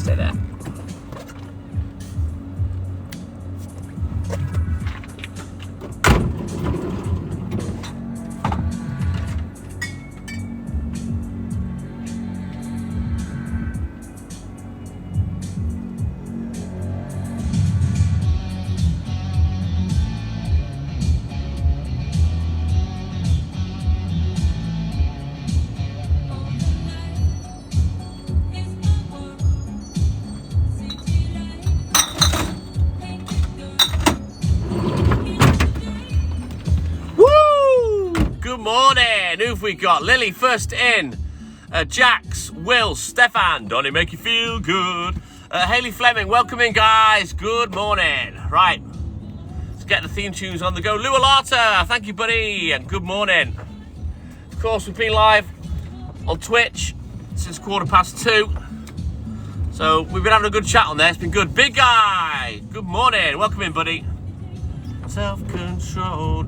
stay there. Good morning. Who've we got? Lily first in. Jax, Will, Stefan. Don't it make you feel good? Hayley Fleming, welcome in, guys. Good morning. Right, let's get the theme tunes on the go. Lou Alata, thank you, buddy, and good morning. Of course, we've been live on Twitch since 2:15. So we've been having a good chat on there. It's been good. Big guy, good morning. Welcome in, buddy. Self-control.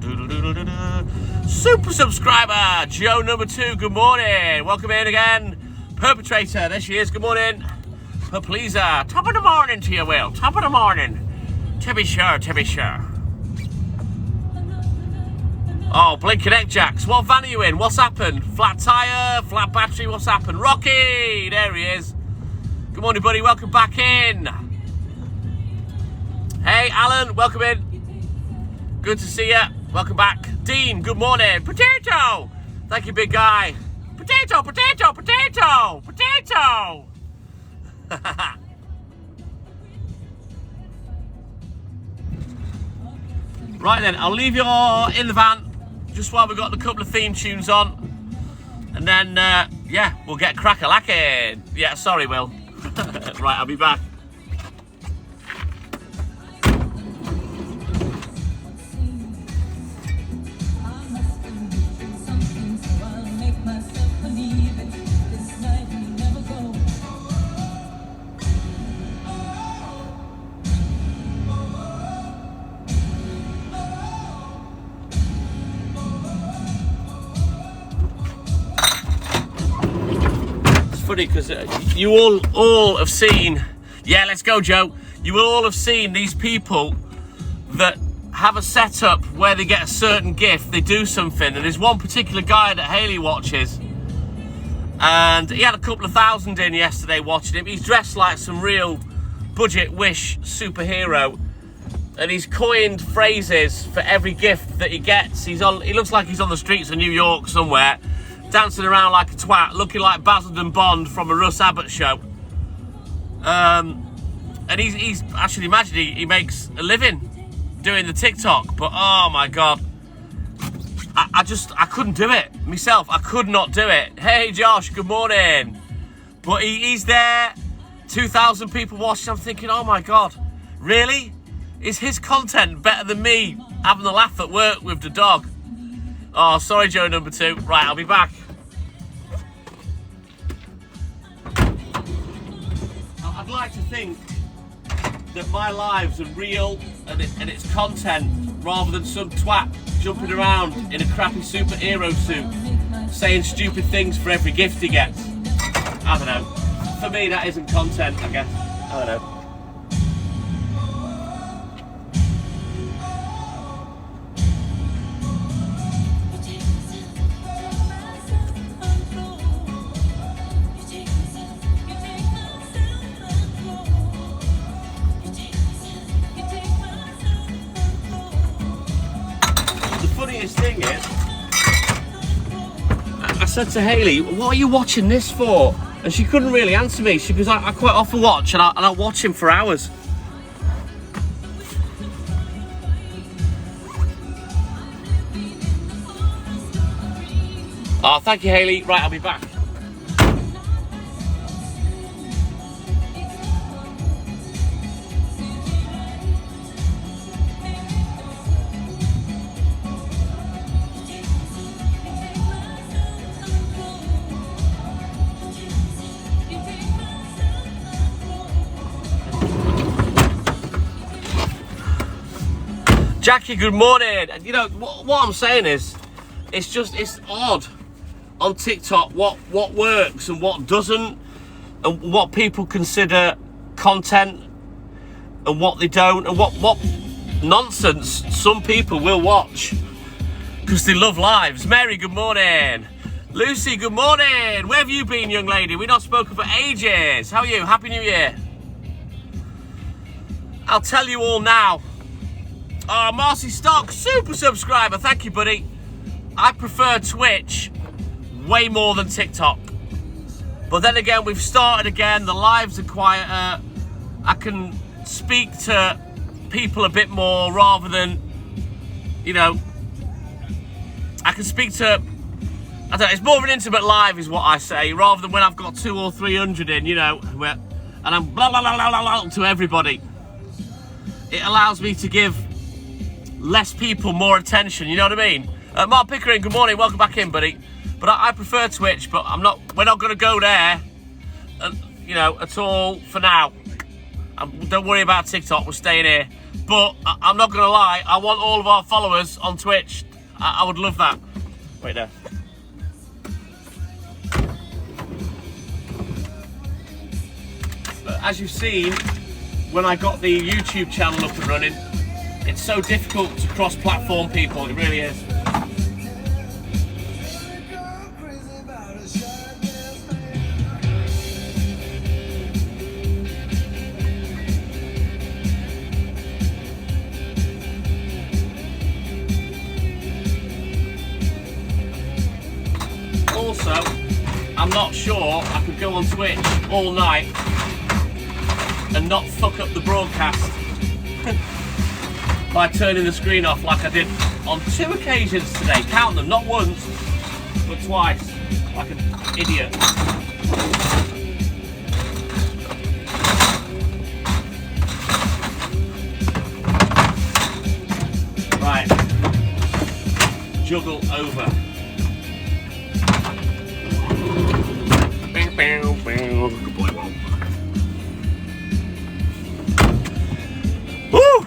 Super subscriber, Joe number 2, good morning. Welcome in again. Perpetrator, there she is, good morning. Pleaser, top of the morning to you, Will. Top of the morning. To be sure, to be sure. Oh, Blink Connect Jacks, what van are you in? What's happened? Flat tyre, flat battery, what's happened? Rocky, there he is. Good morning, buddy, welcome back in. Hey, Alan, welcome in. Good to see you. Welcome back. Dean, good morning. Potato! Thank you, big guy. Potato, potato, potato, potato! Right then, I'll leave you all in the van just while we've got a couple of theme tunes on. And then, yeah, we'll get crack-a-lacking. Yeah, sorry, Will. Right, I'll be back. Funny because you all have seen, yeah, let's go, Joe. You will all have seen these people that have a setup where they get a certain gift, they do something, and there's one particular guy that Hayley watches, and he had a couple of thousand in yesterday watching him. He's dressed like some real budget Wish superhero, and he's coined phrases for every gift that he gets. He looks like he's on the streets of New York somewhere, dancing around like a twat, looking like Basildon Bond from a Russ Abbott show. And he's actually, imagine he makes a living doing the TikTok, but oh my God. I couldn't do it myself. I could not do it. Hey Josh, good morning. But he's there, 2,000 people watching. I'm thinking, oh my God, really? Is his content better than me having a laugh at work with the dog? Oh, sorry, Joe number 2. Right, I'll be back. I'd like to think that my lives are real and it's content rather than some twat jumping around in a crappy superhero suit saying stupid things for every gift he gets. I don't know. For me, that isn't content, I guess. I don't know. Thing is, I said to Hayley, what are you watching this for? And she couldn't really answer me. She goes, I quite often watch and I'll watch him for hours. Oh, thank you, Hayley. Right, I'll be back. Jackie, good morning. And you know what I'm saying is, it's odd on TikTok what works and what doesn't, and what people consider content and what they don't, and what nonsense some people will watch because they love lives. Mary, good morning. Lucy, good morning. Where have you been, young lady? We've not spoken for ages. How are you? Happy New Year. I'll tell you all now. Oh, Marcy Stock, super subscriber. Thank you, buddy. I prefer Twitch way more than TikTok. But then again, we've started again. The lives are quieter. I can speak to people a bit more rather than, you know, I can speak to, I don't know, it's more of an intimate live is what I say, rather than when I've got 200 or 300 in, you know, and I'm blah, blah, blah, blah, blah, blah to everybody. It allows me to give less people more attention, you know what I mean? Mark Pickering, good morning, welcome back in, buddy. But I prefer Twitch, but we're not going to go there, you know, at all for now. Don't worry about TikTok, we're staying here. But I'm not going to lie, I want all of our followers on Twitch. I would love that. Wait there. But as you've seen, when I got the YouTube channel up and running, it's so difficult to cross-platform people, it really is. Also, I'm not sure I could go on Twitch all night and not fuck up the broadcast by turning the screen off like I did on 2 occasions today. Count them, not once, but twice, like an idiot. Right, juggle over. Good boy, Walt. Woo!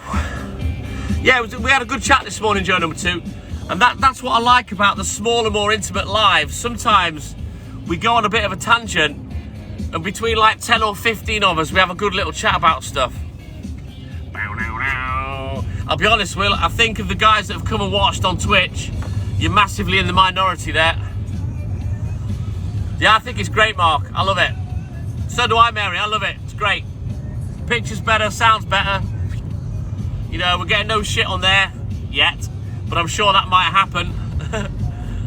Yeah, we had a good chat this morning, Joe number 2, and that's what I like about the smaller, more intimate lives. Sometimes we go on a bit of a tangent, and between like 10 or 15 of us, we have a good little chat about stuff. I'll be honest, Will, I think of the guys that have come and watched on Twitch, you're massively in the minority there. Yeah, I think it's great, Mark. I love it. So do I, Mary. I love it. It's great. Picture's better, sounds better. You know, we're getting no shit on there yet, but I'm sure that might happen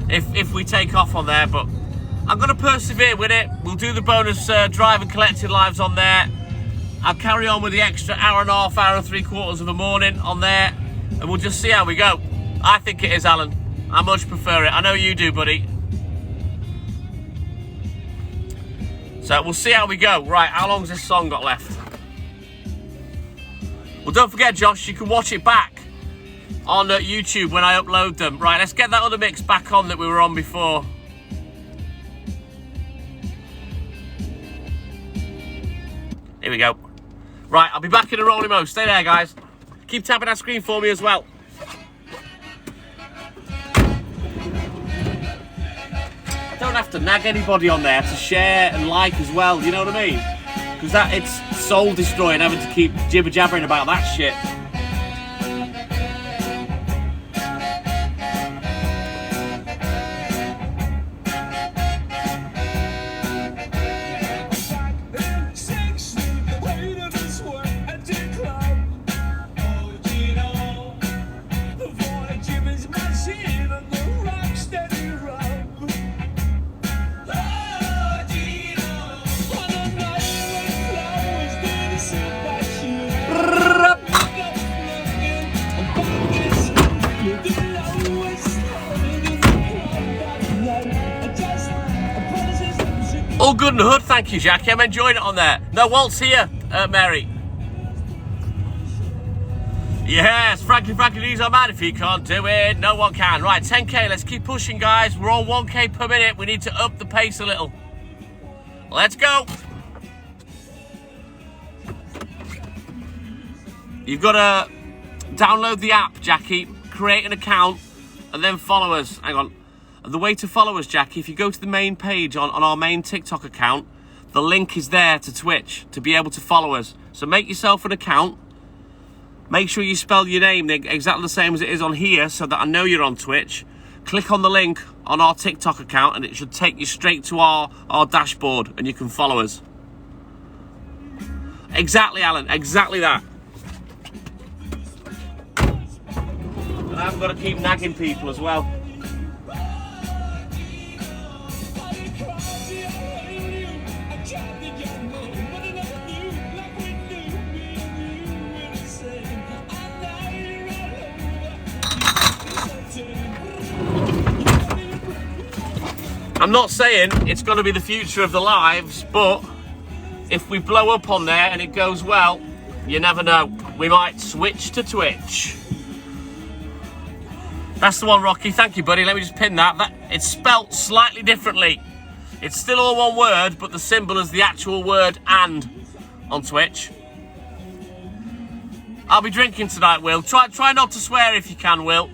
if we take off on there. But I'm going to persevere with it. We'll do the bonus drive and collected lives on there. I'll carry on with the extra hour and a half, hour and 3/4 of a morning on there, and we'll just see how we go. I think it is, Alan. I much prefer it. I know you do, buddy. So we'll see how we go. Right, how long's this song got left? Well, don't forget, Josh, you can watch it back on YouTube when I upload them. Right, let's get that other mix back on that we were on before. Here we go. Right, I'll be back in a rolling mode. Stay there, guys. Keep tapping that screen for me as well. I don't have to nag anybody on there to share and like as well, you know what I mean? Because it's soul destroying having to keep jibber jabbering about that shit. All good in the hood, thank you, Jackie. I'm enjoying it on there. No, Walt's here, Mary. Yes, Frankie D's our man. If he can't do it, no one can. Right, 10k, let's keep pushing, guys. We're on 1k per minute. We need to up the pace a little. Let's go. You've got to download the app, Jackie, create an account, and then follow us. Hang on. The way to follow us, Jackie, if you go to the main page on our main TikTok account, the link is there to Twitch to be able to follow us. So make yourself an account. Make sure you spell your name exactly the same as it is on here so that I know you're on Twitch. Click on the link on our TikTok account and it should take you straight to our dashboard and you can follow us. Exactly, Alan. Exactly that. And I've got to keep nagging people as well. I'm not saying it's going to be the future of the lives, but if we blow up on there and it goes well, you never know. We might switch to Twitch. That's the one, Rocky. Thank you, buddy. Let me just pin that. It's spelt slightly differently. It's still all one word, but the symbol is the actual word "and" on Twitch. I'll be drinking tonight, Will. Try not to swear if you can, Will.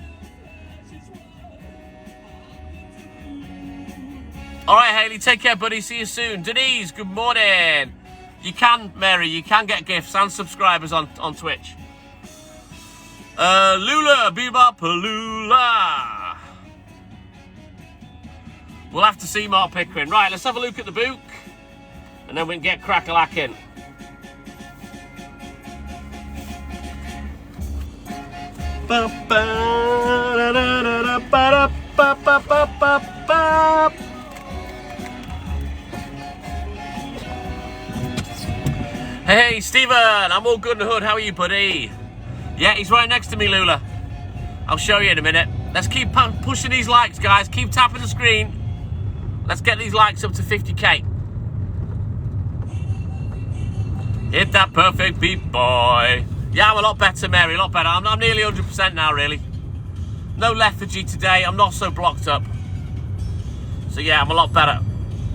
All right, Hayley, take care, buddy. See you soon. Denise, good morning. You can, Mary, you can get gifts and subscribers on Twitch. Lula, Bebop, Lula. We'll have to see Mark Pickering. Right, let's have a look at the book, and then we can get crack-a-lacking. Hey, Stephen, I'm all good in the hood. How are you, buddy? Yeah, he's right next to me, Lula. I'll show you in a minute. Let's keep pushing these likes, guys. Keep tapping the screen. Let's get these likes up to 50k. Hit that perfect beat, boy. Yeah, I'm a lot better, Mary, a lot better. I'm nearly 100% now, really. No lethargy today. I'm not so blocked up. So, yeah, I'm a lot better.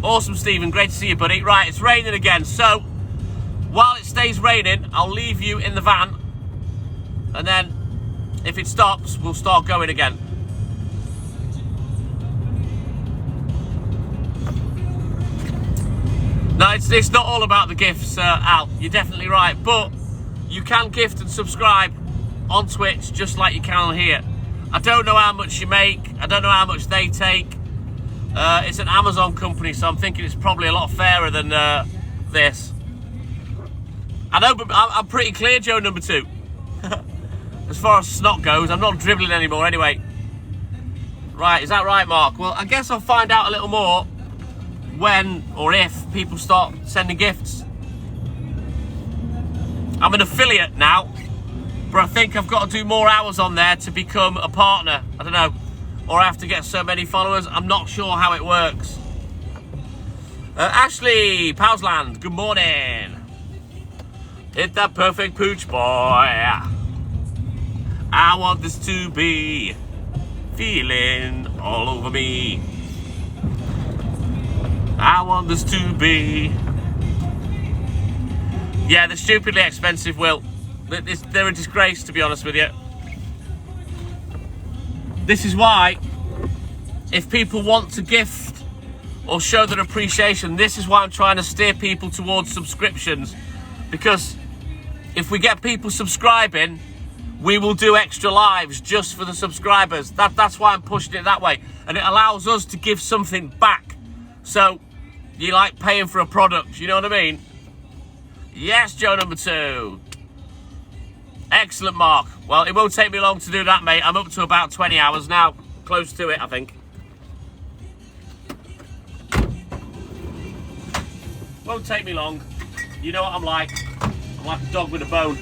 Awesome, Stephen. Great to see you, buddy. Right, it's raining again. So, while it stays raining, I'll leave you in the van. And then, if it stops, we'll start going again. No, it's not all about the gifts, Al. You're definitely right. But you can gift and subscribe on Twitch just like you can on here. I don't know how much you make. I don't know how much they take. It's an Amazon company, so I'm thinking it's probably a lot fairer than this. I know, but I'm pretty clear, Joe number 2. As far as snot goes, I'm not dribbling anymore anyway. Right, is that right, Mark? Well, I guess I'll find out a little more when or if people start sending gifts. I'm an affiliate now, but I think I've got to do more hours on there to become a partner. I don't know. Or I have to get so many followers. I'm not sure how it works. Ashley, Powsland, good morning. Hit that perfect pooch, boy. I want this to be feeling all over me. I want this to be. Yeah, they're stupidly expensive, Will. They're a disgrace, to be honest with you. This is why, if people want to gift or show their appreciation, this is why I'm trying to steer people towards subscriptions. Because if we get people subscribing, we will do extra lives just for the subscribers. That's why I'm pushing it that way. And it allows us to give something back. So, you like paying for a product, you know what I mean? Yes, Joe number 2. Excellent, Mark. Well, it won't take me long to do that, mate. I'm up to about 20 hours now. Close to it, I think. Won't take me long. You know what I'm like. I'm like a dog with a bone.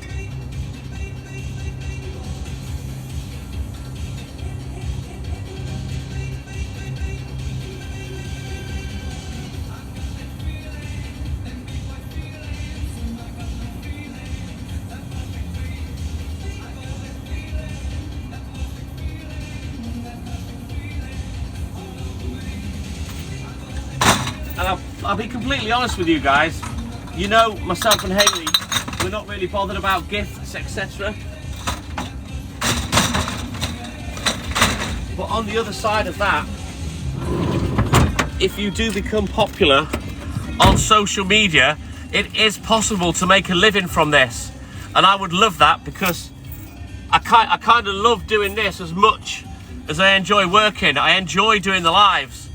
And I'll be completely honest with you guys. You know, myself and Hayley, we're not really bothered about gifts, etc. But on the other side of that, if you do become popular on social media, it is possible to make a living from this. And I would love that, because I kind of love doing this as much as I enjoy working. I enjoy doing the lives.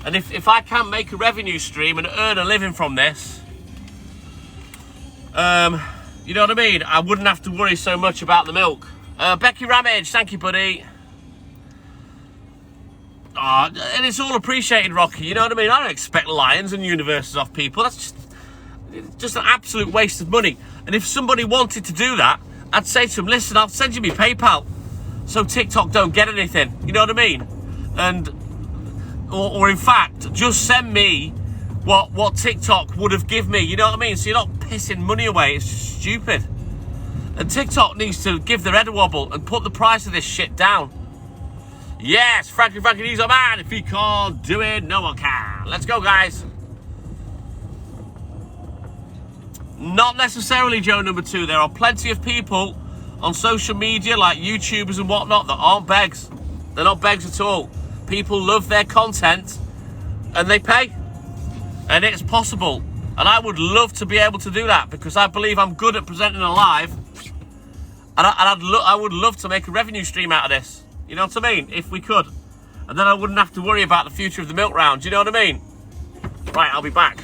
And if I can make a revenue stream and earn a living from this, you know what I mean? I wouldn't have to worry so much about the milk. Becky Ramage, thank you, buddy. Oh, and it's all appreciated, Rocky. You know what I mean? I don't expect lions and universes off people. That's just an absolute waste of money. And if somebody wanted to do that, I'd say to them, listen, I'll send you my PayPal so TikTok don't get anything. You know what I mean? And or in fact, just send me what TikTok would have given me. You know what I mean? So you're not pissing money away. It's just stupid. And TikTok needs to give their head a wobble and put the price of this shit down. Yes, Frankie, he's a man. If he can't do it, no one can. Let's go, guys. Not necessarily Joe number 2. There are plenty of people on social media, like YouTubers and whatnot, that aren't begs. They're not begs at all. People love their content and they pay. And it's possible. And I would love to be able to do that, because I believe I'm good at presenting a live. And I would love to make a revenue stream out of this. You know what I mean? If we could. And then I wouldn't have to worry about the future of the milk round. You know what I mean? Right, I'll be back.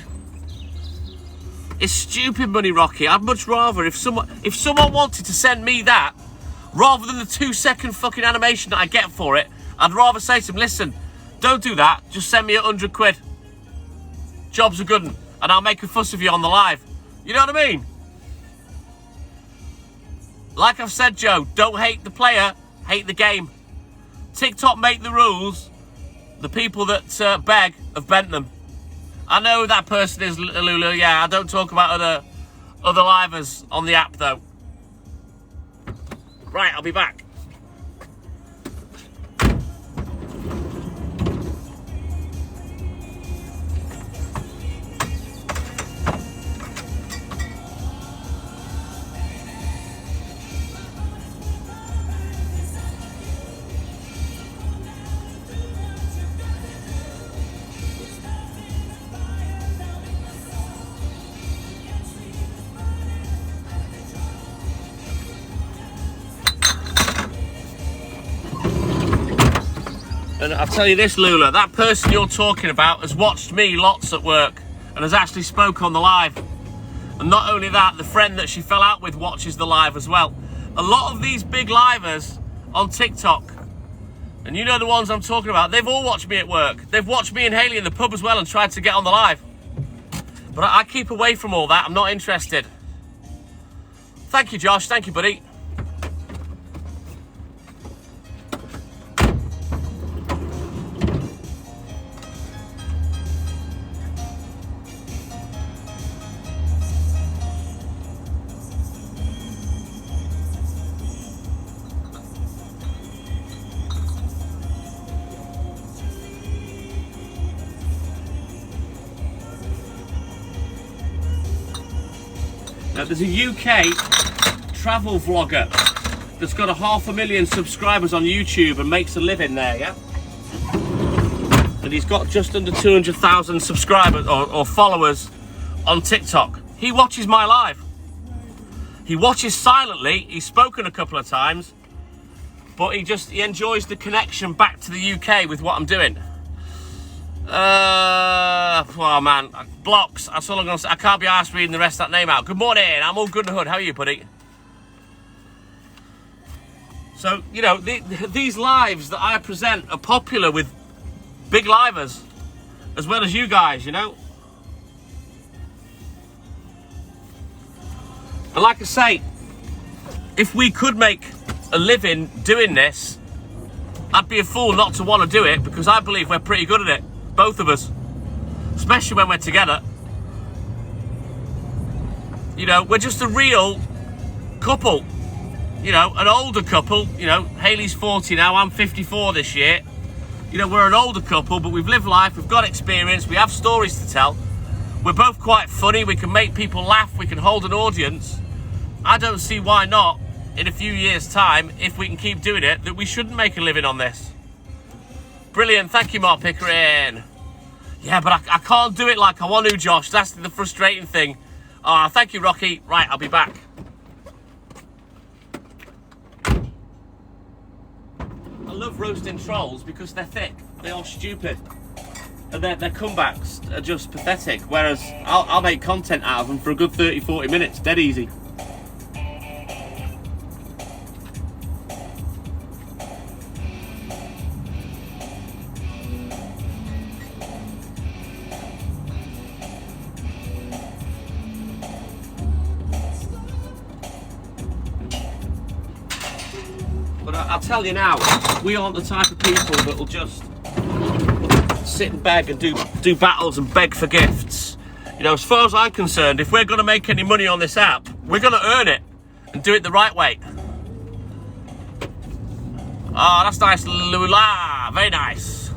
It's stupid money, Rocky. I'd much rather if someone wanted to send me that, rather than the 2-second fucking animation that I get for it, I'd rather say to them, listen, don't do that. Just send me £100. Job's a good one. And I'll make a fuss of you on the live. You know what I mean? Like I've said, Joe, don't hate the player, hate the game. TikTok make the rules. The people that beg have bent them. I know who that person is, Lulu. Yeah, I don't talk about other livers on the app, though. Right, I'll be back. And I'll tell you this, Lula, that person you're talking about has watched me lots at work and has actually spoke on the live. And not only that, the friend that she fell out with watches the live as well. A lot of these big livers on TikTok, and you know the ones I'm talking about, they've all watched me at work. They've watched me and Haley in the pub as well and tried to get on the live. But I keep away from all that. I'm not interested. Thank you, Josh. Thank you, buddy. Now, there's a UK travel vlogger that's got 500,000 subscribers on YouTube and makes a living there, yeah? And he's got just under 200,000 subscribers or followers on TikTok. He watches my live. He watches silently. He's spoken a couple of times, but he enjoys the connection back to the UK with what I'm doing. Oh man, blocks. That's all I'm gonna say. I can't be arsed reading the rest of that name out. Good morning. I'm all good in the hood. How are you, buddy? So, you know, these lives that I present are popular with big livers, as well as you guys, you know. And like I say, if we could make a living doing this, I'd be a fool not to want to do it, because I believe we're pretty good at it. Both of us, especially when we're together. You know, we're just a real couple. You know, an older couple. You know, Haley's 40 now, I'm 54 this year. You know, we're an older couple, but we've lived life, we've got experience, we have stories to tell. We're both quite funny, we can make people laugh, we can hold an audience. I don't see why not, in a few years' time, if we can keep doing it, that we shouldn't make a living on this. Brilliant, thank you, Mark Pickering. Yeah, but I can't do it like I want to, Josh. That's the frustrating thing. Thank you, Rocky. Right, I'll be back. I love roasting trolls because they're thick. They're all stupid. And their comebacks are just pathetic. Whereas I'll make content out of them for a good 30, 40 minutes. Dead easy. But I'll tell you now, we aren't the type of people that will just sit and beg and do battles and beg for gifts. You know, as far as I'm concerned, if we're going to make any money on this app, we're going to earn it and do it the right way. Oh, that's nice, Lula. Very nice.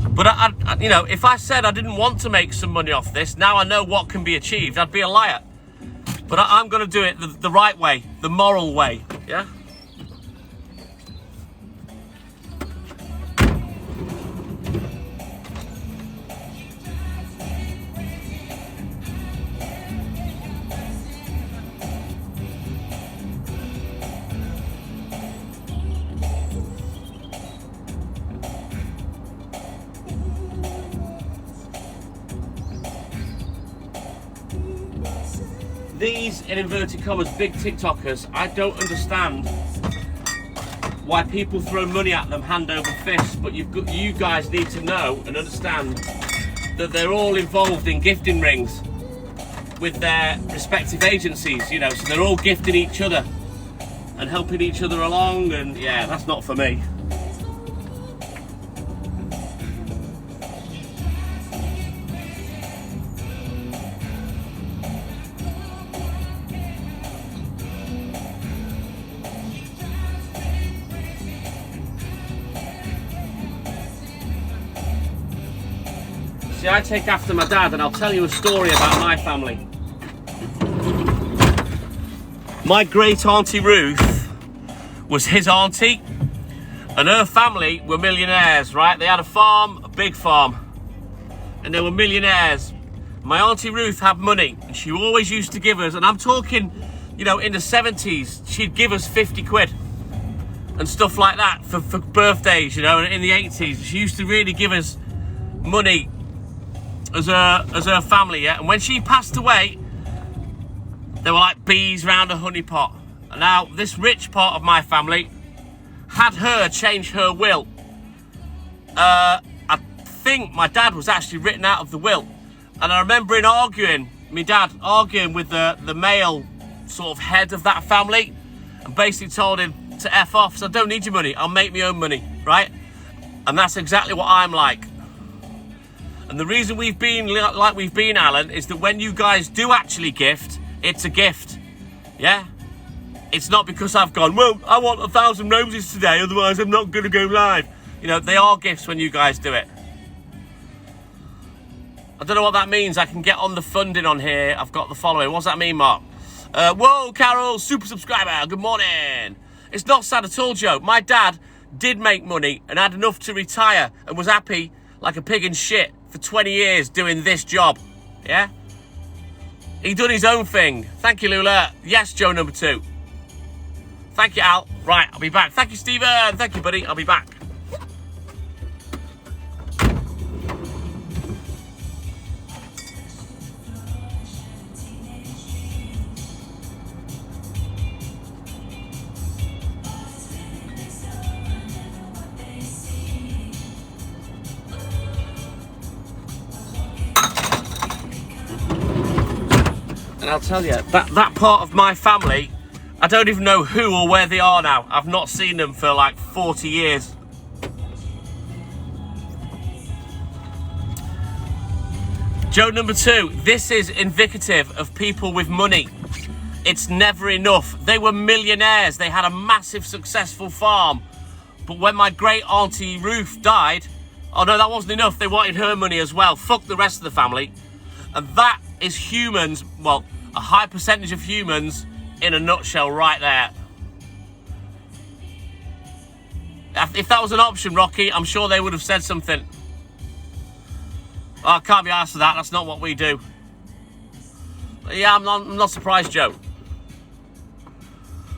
But you know, if I said I didn't want to make some money off this, now I know what can be achieved, I'd be a liar. But I'm going to do it the right way, the moral way, yeah? These, in inverted commas, big TikTokers, I don't understand why people throw money at them hand over fist, but you guys need to know and understand that they're all involved in gifting rings with their respective agencies, you know, so they're all gifting each other and helping each other along, and yeah, that's not for me. See, I take after my dad, and I'll tell you a story about my family. My great auntie Ruth was his auntie, and her family were millionaires, right? They had a farm, a big farm, and they were millionaires. My auntie Ruth had money, and she always used to give us, and I'm talking, you know, in the 70s, she'd give us 50 quid and stuff like that for birthdays, you know, and in the 80s, she used to really give us money as her family, yeah. And when she passed away, they were like bees round a honey pot. And now this rich part of my family had her change her will. I think my dad was actually written out of the will, and I remember my dad arguing with the male sort of head of that family, and basically told him to F off. So I don't need your money, I'll make my own money, right? And that's exactly what I'm like. And the reason we've been like we've been, Alan, is that when you guys do actually gift, it's a gift, yeah? It's not because I've gone, well, I want 1,000 roses today, otherwise I'm not going to go live. You know, they are gifts when you guys do it. I don't know what that means. I can get on the funding on here. I've got the following. What does that mean, Mark? Whoa, Carol, super subscriber. Good morning. It's not sad at all, Joe. My dad did make money and had enough to retire and was happy like a pig in shit for 20 years doing this job, yeah? He done his own thing. Thank you, Lula. Yes, Joe number 2. Thank you, Al. Right, I'll be back. Thank you, Stephen. Thank you, buddy. I'll be back. And I'll tell you, that part of my family, I don't even know who or where they are now. I've not seen them for like 40 years. Joke number 2, this is indicative of people with money. It's never enough. They were millionaires. They had a massive successful farm. But when my great auntie Ruth died, oh no, that wasn't enough. They wanted her money as well. Fuck the rest of the family. And that is humans, well, a high percentage of humans in a nutshell right there. if that was an option, Rocky, I'm sure they would have said something. Oh, I can't be asked for that. That's not what we do. But yeah, I'm not surprised, Joe.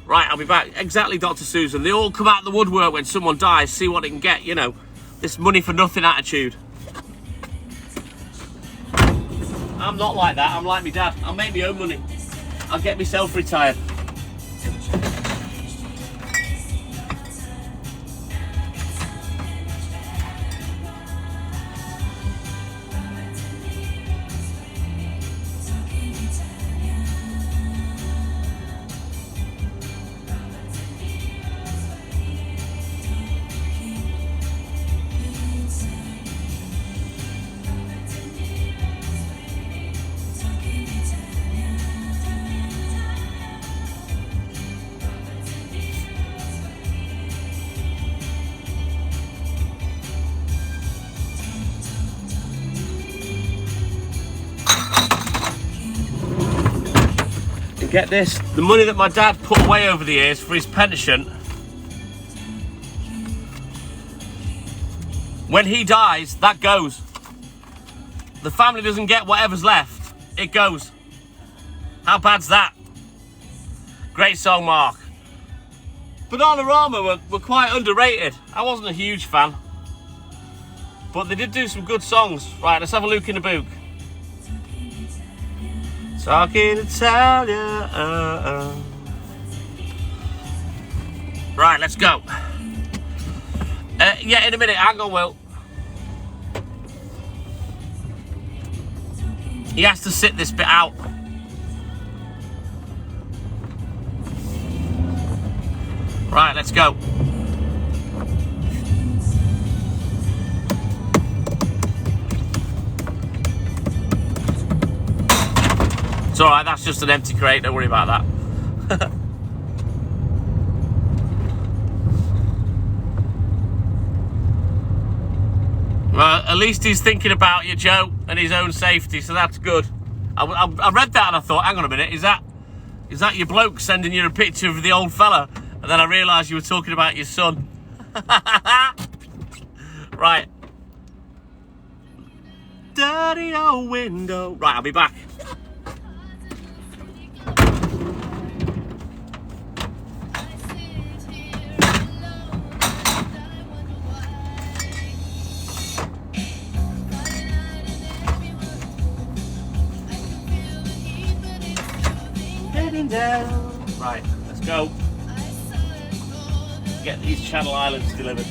Right, I'll be back. Exactly, Dr. Susan. They all come out of the woodwork when someone dies, see what they can get, you know. This money for nothing attitude. I'm not like that. I'm like my dad. I'll make my own money. I'll get myself retired. Get this, the money that my dad put away over the years for his pension, when he dies, that goes. The family doesn't get whatever's left, it goes. How bad's that? Great song, Mark. Bananarama were quite underrated. I wasn't a huge fan, but they did do some good songs. Right, let's have a look in the book. Talking Italian. Right, let's go. Yeah, in a minute. Hang on, Will. He has to sit this bit out. Right, let's go. It's alright, that's just an empty crate, don't worry about that. Well, at least he's thinking about you, Joe, and his own safety, so that's good. I read that and I thought, hang on a minute, is that your bloke sending you a picture of the old fella? And then I realised you were talking about your son. Right. Dirty old window. Right, I'll be back. Down. Right, let's go. Get these Channel Islands delivered.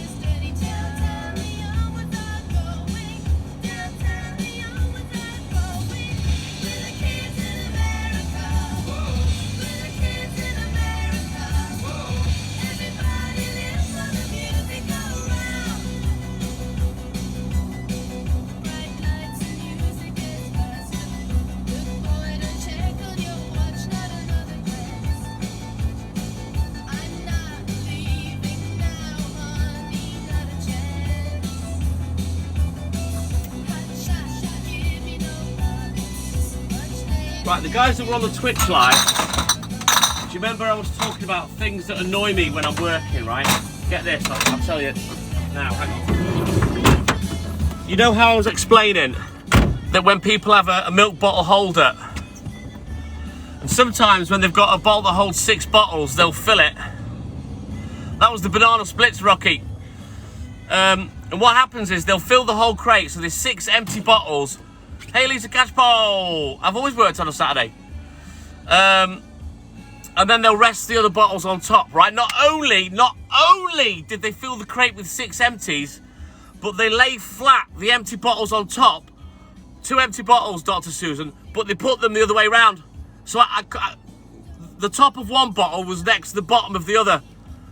Right, the guys that were on the Twitch live, do you remember I was talking about things that annoy me when I'm working, right? Get this, I'll tell you now, hang on. You know how I was explaining that when people have a milk bottle holder, and sometimes when they've got a bottle that holds 6 bottles, they'll fill it. That was the banana splits, Rocky. And what happens is they'll fill the whole crate, so there's 6 empty bottles. Hey, Lisa Catchpole! I've always worked on a Saturday. And then they'll rest the other bottles on top, right? Not only did they fill the crate with 6 empties, but they lay flat the empty bottles on top. 2 empty bottles, Dr. Susan, but they put them the other way around. So the top of one bottle was next to the bottom of the other.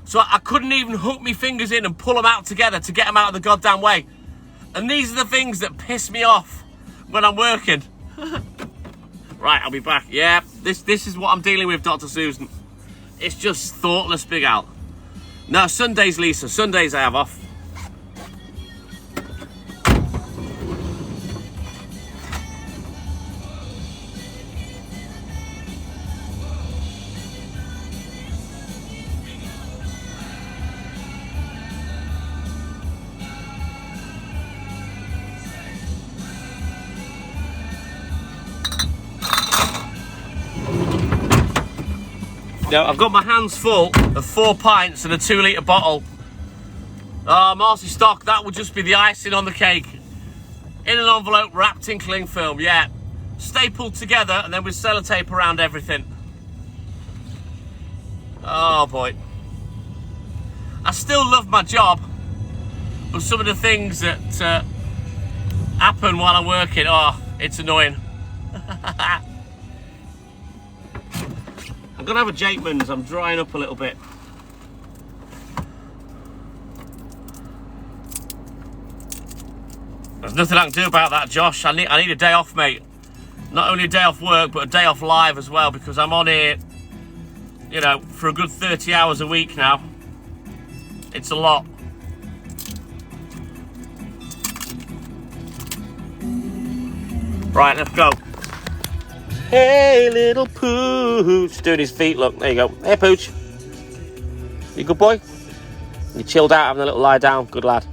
So I couldn't even hook my fingers in and pull them out together to get them out of the goddamn way. And these are the things that piss me off when I'm working. Right, I'll be back. Yeah, this is what I'm dealing with, Dr. Susan. It's just thoughtless, Big Al. No, Sundays, Lisa. Sundays I have off. go. I've got my hands full of 4 pints and a 2 litre bottle. Marcy stock, that would just be the icing on the cake. In an envelope wrapped in cling film, yeah. Stapled together and then with sellotape around everything. Oh boy. I still love my job, but some of the things that happen while I'm working, oh, it's annoying. I'm gonna have a Jakeman's, I'm drying up a little bit. There's nothing I can do about that, Josh. I need a day off, mate. Not only a day off work, but a day off live as well, because I'm on here, you know, for a good 30 hours a week now. It's a lot. Right, let's go. Hey, little Pooch. Doing his feet, look. There you go. Hey, Pooch. You good boy? You chilled out, having a little lie down. Good lad.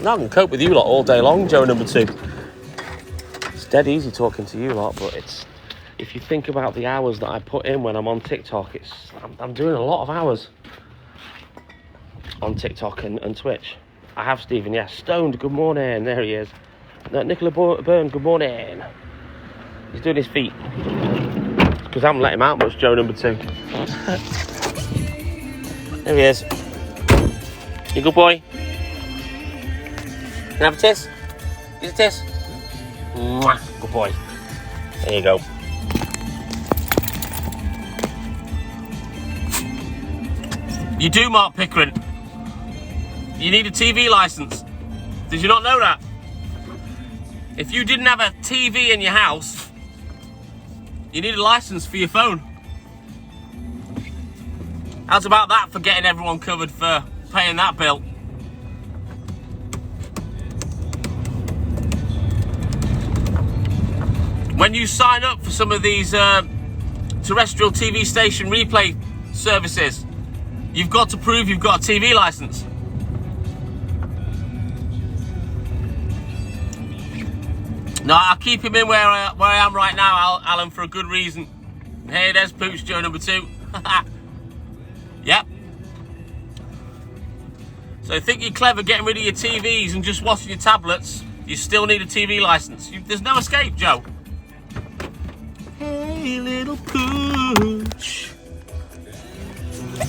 Now I can cope with you lot all day long, Joe number 2. It's dead easy talking to you lot, but it's... If you think about the hours that I put in when I'm on TikTok, I'm doing a lot of hours on TikTok and Twitch. I have Stephen, yes. Stoned, good morning. There he is. Nicola Byrne, good morning. He's doing his feet. Because I haven't let him out much, Joe number 2. There he is. You good boy? Can I have a kiss? Give a kiss. Mwah. Good boy. There you go. You do, Mark Pickering. You need a TV license. Did you not know that? If you didn't have a TV in your house, you need a license for your phone. How's about that for getting everyone covered for paying that bill? When you sign up for some of these terrestrial TV station replay services, you've got to prove you've got a TV license. No, I'll keep him in where I am right now, Alan, for a good reason. Hey, there's Pooch Joe number 2. Yep. So think you're clever getting rid of your TVs and just watching your tablets, you still need a TV license. There's no escape, Joe. Hey, little Pooch.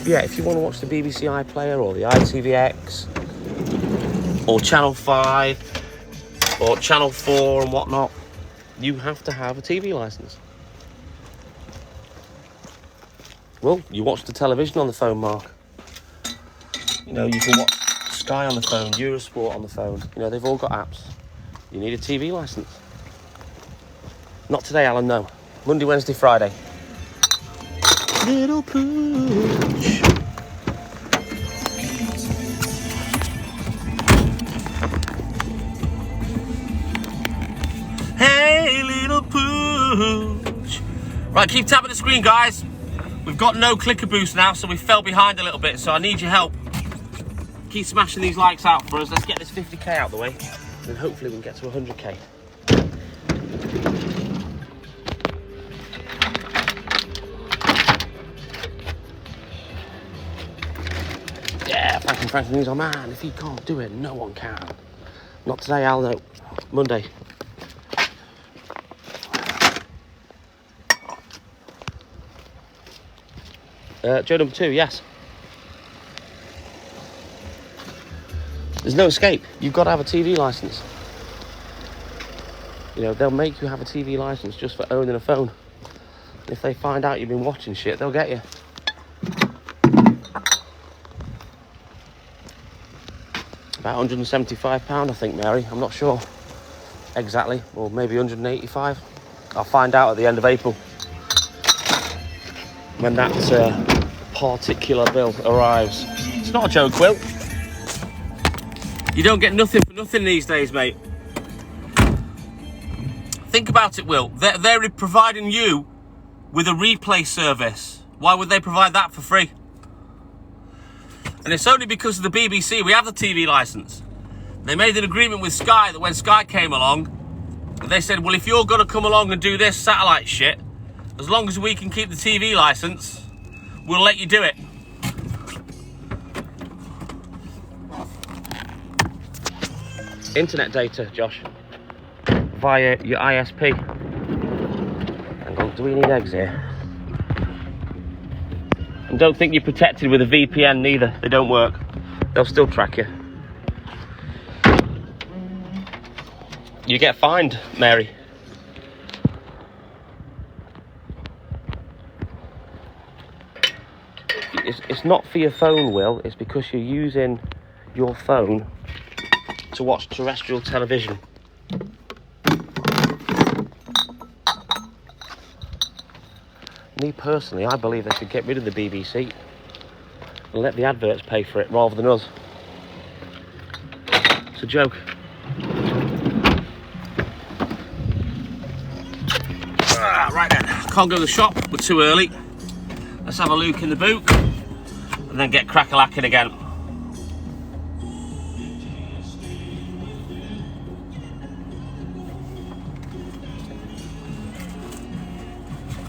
Yeah, if you want to watch the BBC iPlayer or the ITVX or Channel 5 or Channel 4 and whatnot, you have to have a TV license. Well, you watch the television on the phone, Mark. You know, you can watch Sky on the phone, Eurosport on the phone. You know, they've all got apps. You need a TV license. Not today, Alan, no. Monday, Wednesday, Friday. Little Pooch. Hey, little Pooch. Right, keep tapping the screen, guys. We've got no clicker boost now, so we fell behind a little bit, so I need your help. Keep smashing these likes out for us. Let's get this 50k out of the way, and hopefully we can get to 100k. Yeah, Franklin's our man. If he can't do it, no one can. Not today, Al, no. Monday. Joe number 2, yes. There's no escape. You've got to have a TV license. You know, they'll make you have a TV license just for owning a phone. If they find out you've been watching shit, they'll get you. About £175, I think, Mary. I'm not sure exactly. Or maybe 185. I'll find out at the end of April when that particular bill arrives. It's not a joke, Will. You don't get nothing for nothing these days, mate. Think about it, Will. They're providing you with a replay service. Why would they provide that for free? And it's only because of the BBC we have the TV licence. They made an agreement with Sky that when Sky came along, They said, well, if you're going to come along and do this satellite shit, as long as we can keep the TV license, we'll let you do it. Internet data, Josh, via your ISP. Hang on, do we need eggs here? And don't think you're protected with a VPN neither. They don't work. They'll still track you. You get fined, Mary. It's not for your phone, Will. It's because you're using your phone to watch terrestrial television. Me personally, I believe they should get rid of the BBC and let the adverts pay for it rather than us. It's a joke. Right then, can't go to the shop, we're too early. Let's have a look in the boot and then get crack-a-lacking again.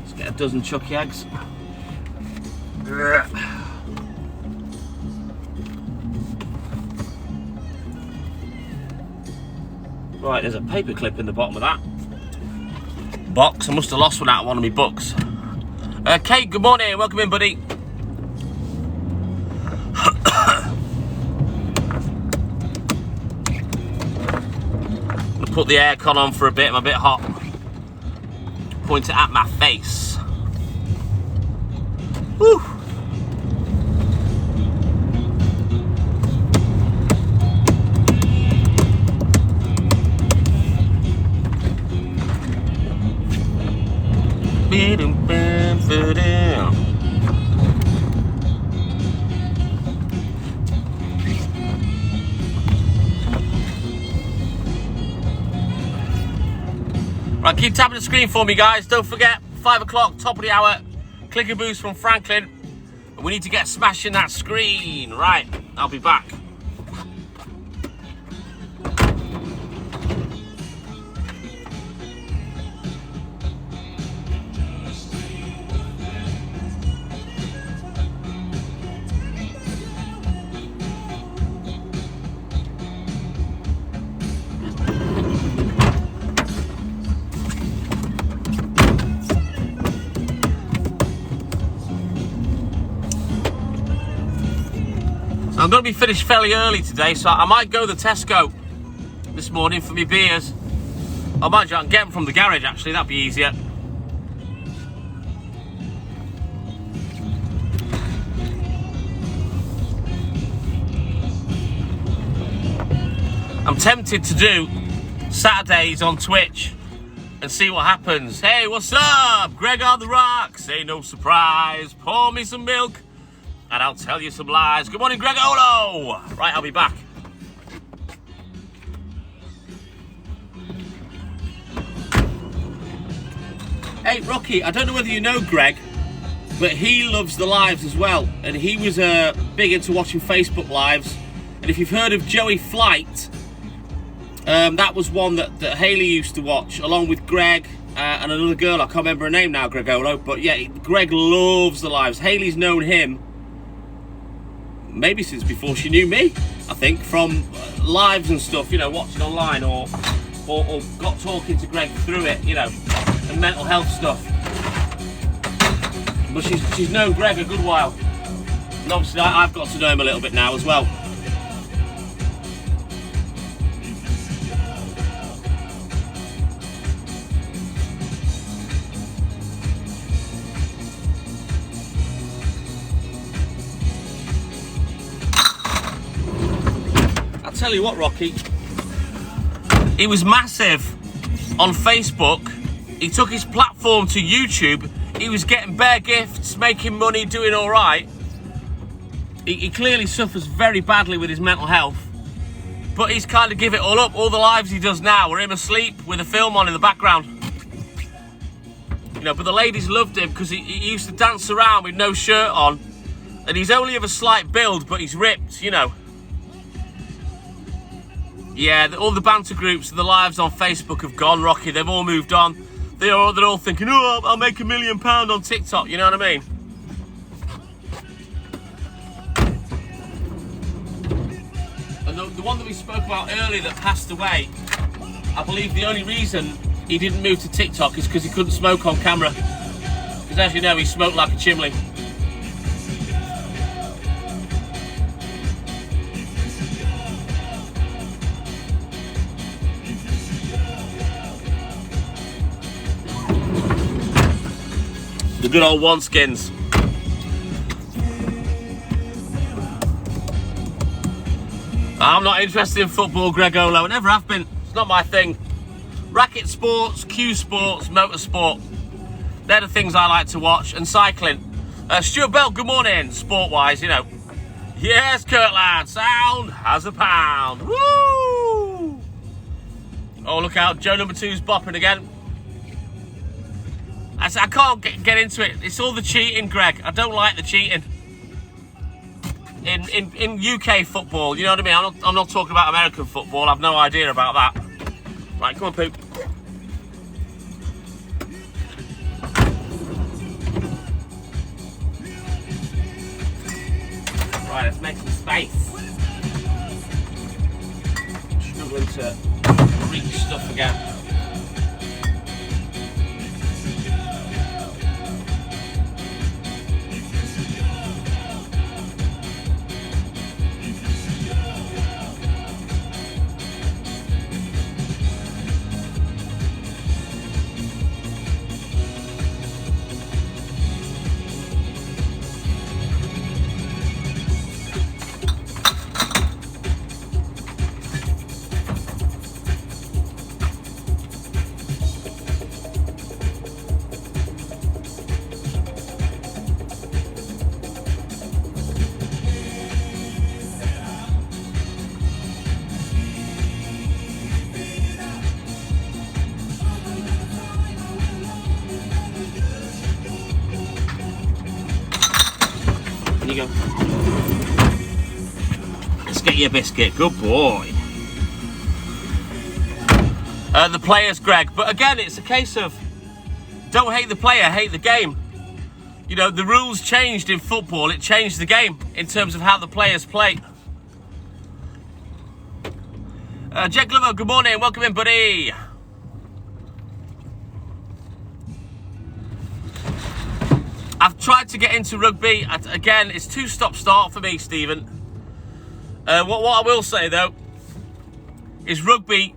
Let's get a dozen chucky eggs. Right, there's a paper clip in the bottom of that box. I must have lost one out of one of my books. Kate, good morning, welcome in, buddy. I'm gonna put the aircon on for a bit, I'm a bit hot. Point it at my face. Woo! Right, keep tapping the screen for me, guys. Don't forget, 5 o'clock, top of the hour, clicker boost from Franklin. And we need to get smashing that screen. Right, I'll be back. I'm going to be finished fairly early today, so I might go to Tesco this morning for my beers. I might get them from the garage, actually, that'd be easier. I'm tempted to do Saturdays on Twitch and see what happens. Hey, what's up? Greg on the rocks. Say no surprise. Pour me some milk and I'll tell you some lies. Good morning, Greg Olo. Right, I'll be back. Hey, Rocky, I don't know whether you know Greg, but he loves the lives as well. And he was big into watching Facebook lives. And if you've heard of Joey Flight, that was one that Hayley used to watch, along with Greg and another girl. I can't remember her name now, Gregolo. But yeah, Greg loves the lives. Hayley's known him maybe since before she knew me, I think, from lives and stuff, you know, watching online or got talking to Greg through it, you know, and mental health stuff. But she's known Greg a good while. And obviously I've got to know him a little bit now as well. Tell you what, Rocky, he was massive on Facebook. He took his platform to YouTube. He was getting bare gifts, making money, doing all right. He clearly suffers very badly with his mental health, but he's kind of give it all up. All the lives he does now are him asleep with a film on in the background, you know. But the ladies loved him because he used to dance around with no shirt on, and he's only of a slight build, but he's ripped, you know. Yeah, all the banter groups and the lives on Facebook have gone, Rocky. They've all moved on. They're all thinking, oh, I'll make £1 million on TikTok. You know what I mean? And the one that we spoke about earlier that passed away, I believe the only reason he didn't move to TikTok is because he couldn't smoke on camera. Because as you know, he smoked like a chimney. The good old one skins. I'm not interested in football, Gregolo. I never have been. It's not my thing. Racket sports, cue sports, motorsport. They're the things I like to watch. And cycling. Stuart Bell, good morning. Sport-wise, you know. Yes, Kirtland. Sound has a pound. Woo! Oh, look out. Joe number 2's bopping again. I can't get into it. It's all the cheating, Greg. I don't like the cheating. In UK football, you know what I mean? I'm not talking about American football. I've no idea about that. Right, come on, Poop. Right, let's make some space. Struggling to reach stuff again. You go. Let's get you a biscuit. Good boy. The players, Greg. But again, it's a case of don't hate the player, hate the game. You know, the rules changed in football. It changed the game in terms of how the players play. Jack Glover, good morning. Welcome in, buddy. I've tried to get into rugby. Again, it's too stop-start for me, Stephen. What I will say, though, is rugby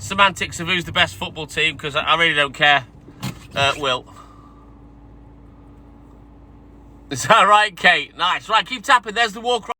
semantics of who's the best football team, because I really don't care. Will. Is that right, Kate? Nice. Right, keep tapping. There's the war cry.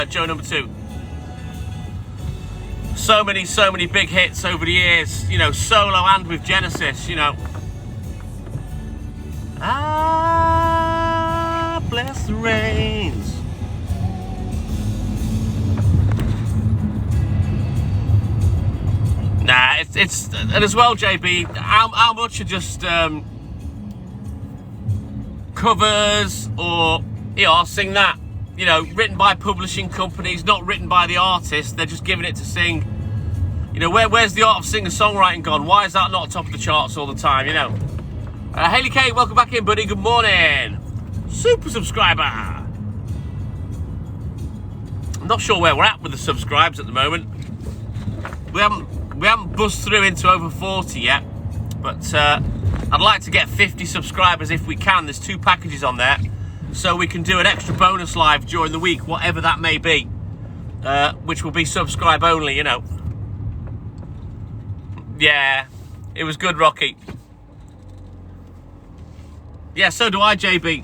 Joe number 2. So many big hits over the years, you know, solo and with Genesis, you know. Ah, bless the rains. Nah, it's and as well, JB, how much are just covers, or, you know, I'll sing that. You know, written by publishing companies, not written by the artist. They're just giving it to sing. You know, where's the art of singer-songwriting gone? Why is that not top of the charts all the time, you know? Haley K, welcome back in, buddy. Good morning. Super subscriber. I'm not sure where we're at with the subscribes at the moment. We haven't buzzed through into over 40 yet. But I'd like to get 50 subscribers if we can. There's 2 packages on there. So we can do an extra bonus live during the week, whatever that may be. which will be subscribe only, you know. Yeah, it was good, Rocky. Yeah, so do I, JB.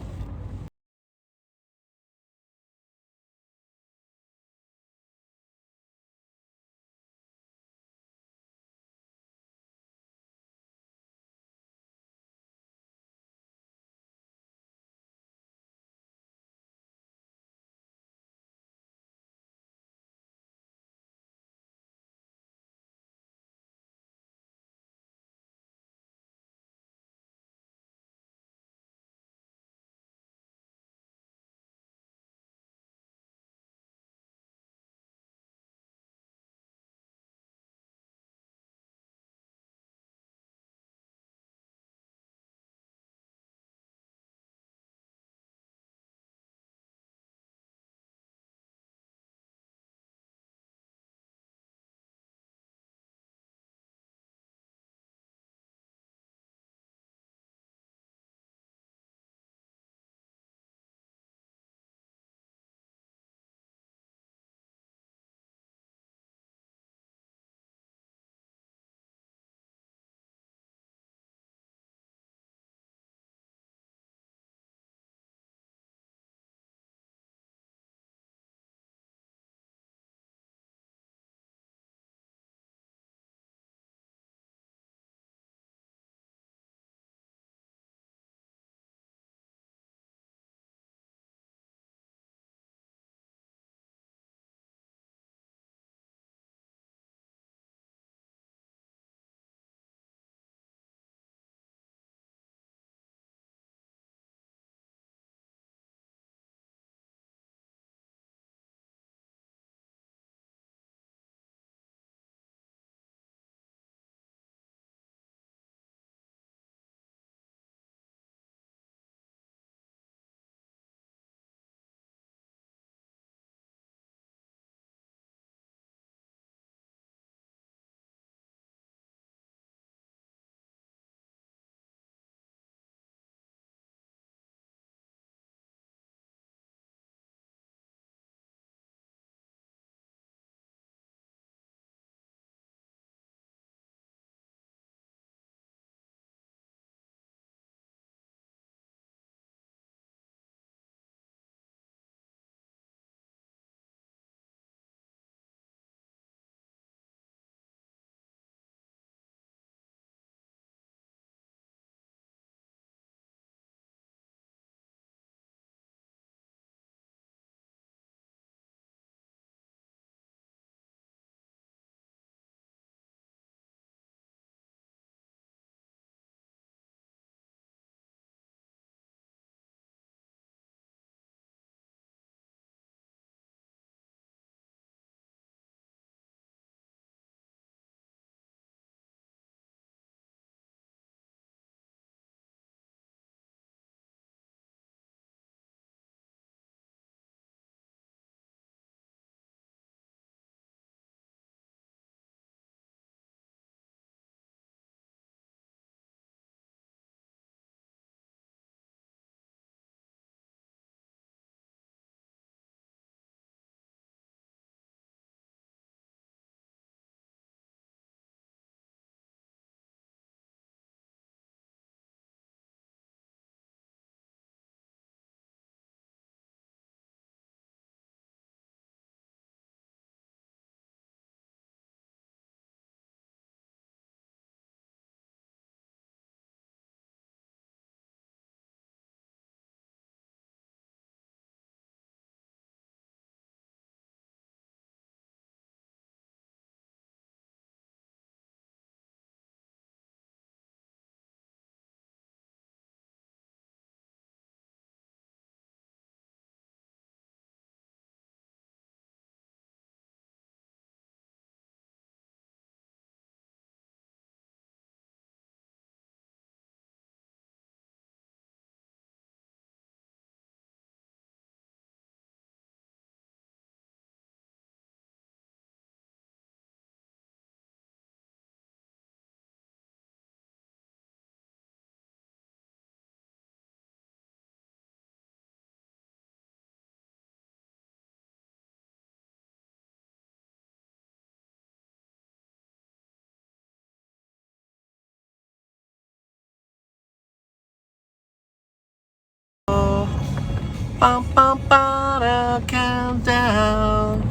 Bum, bum, ba, countdown.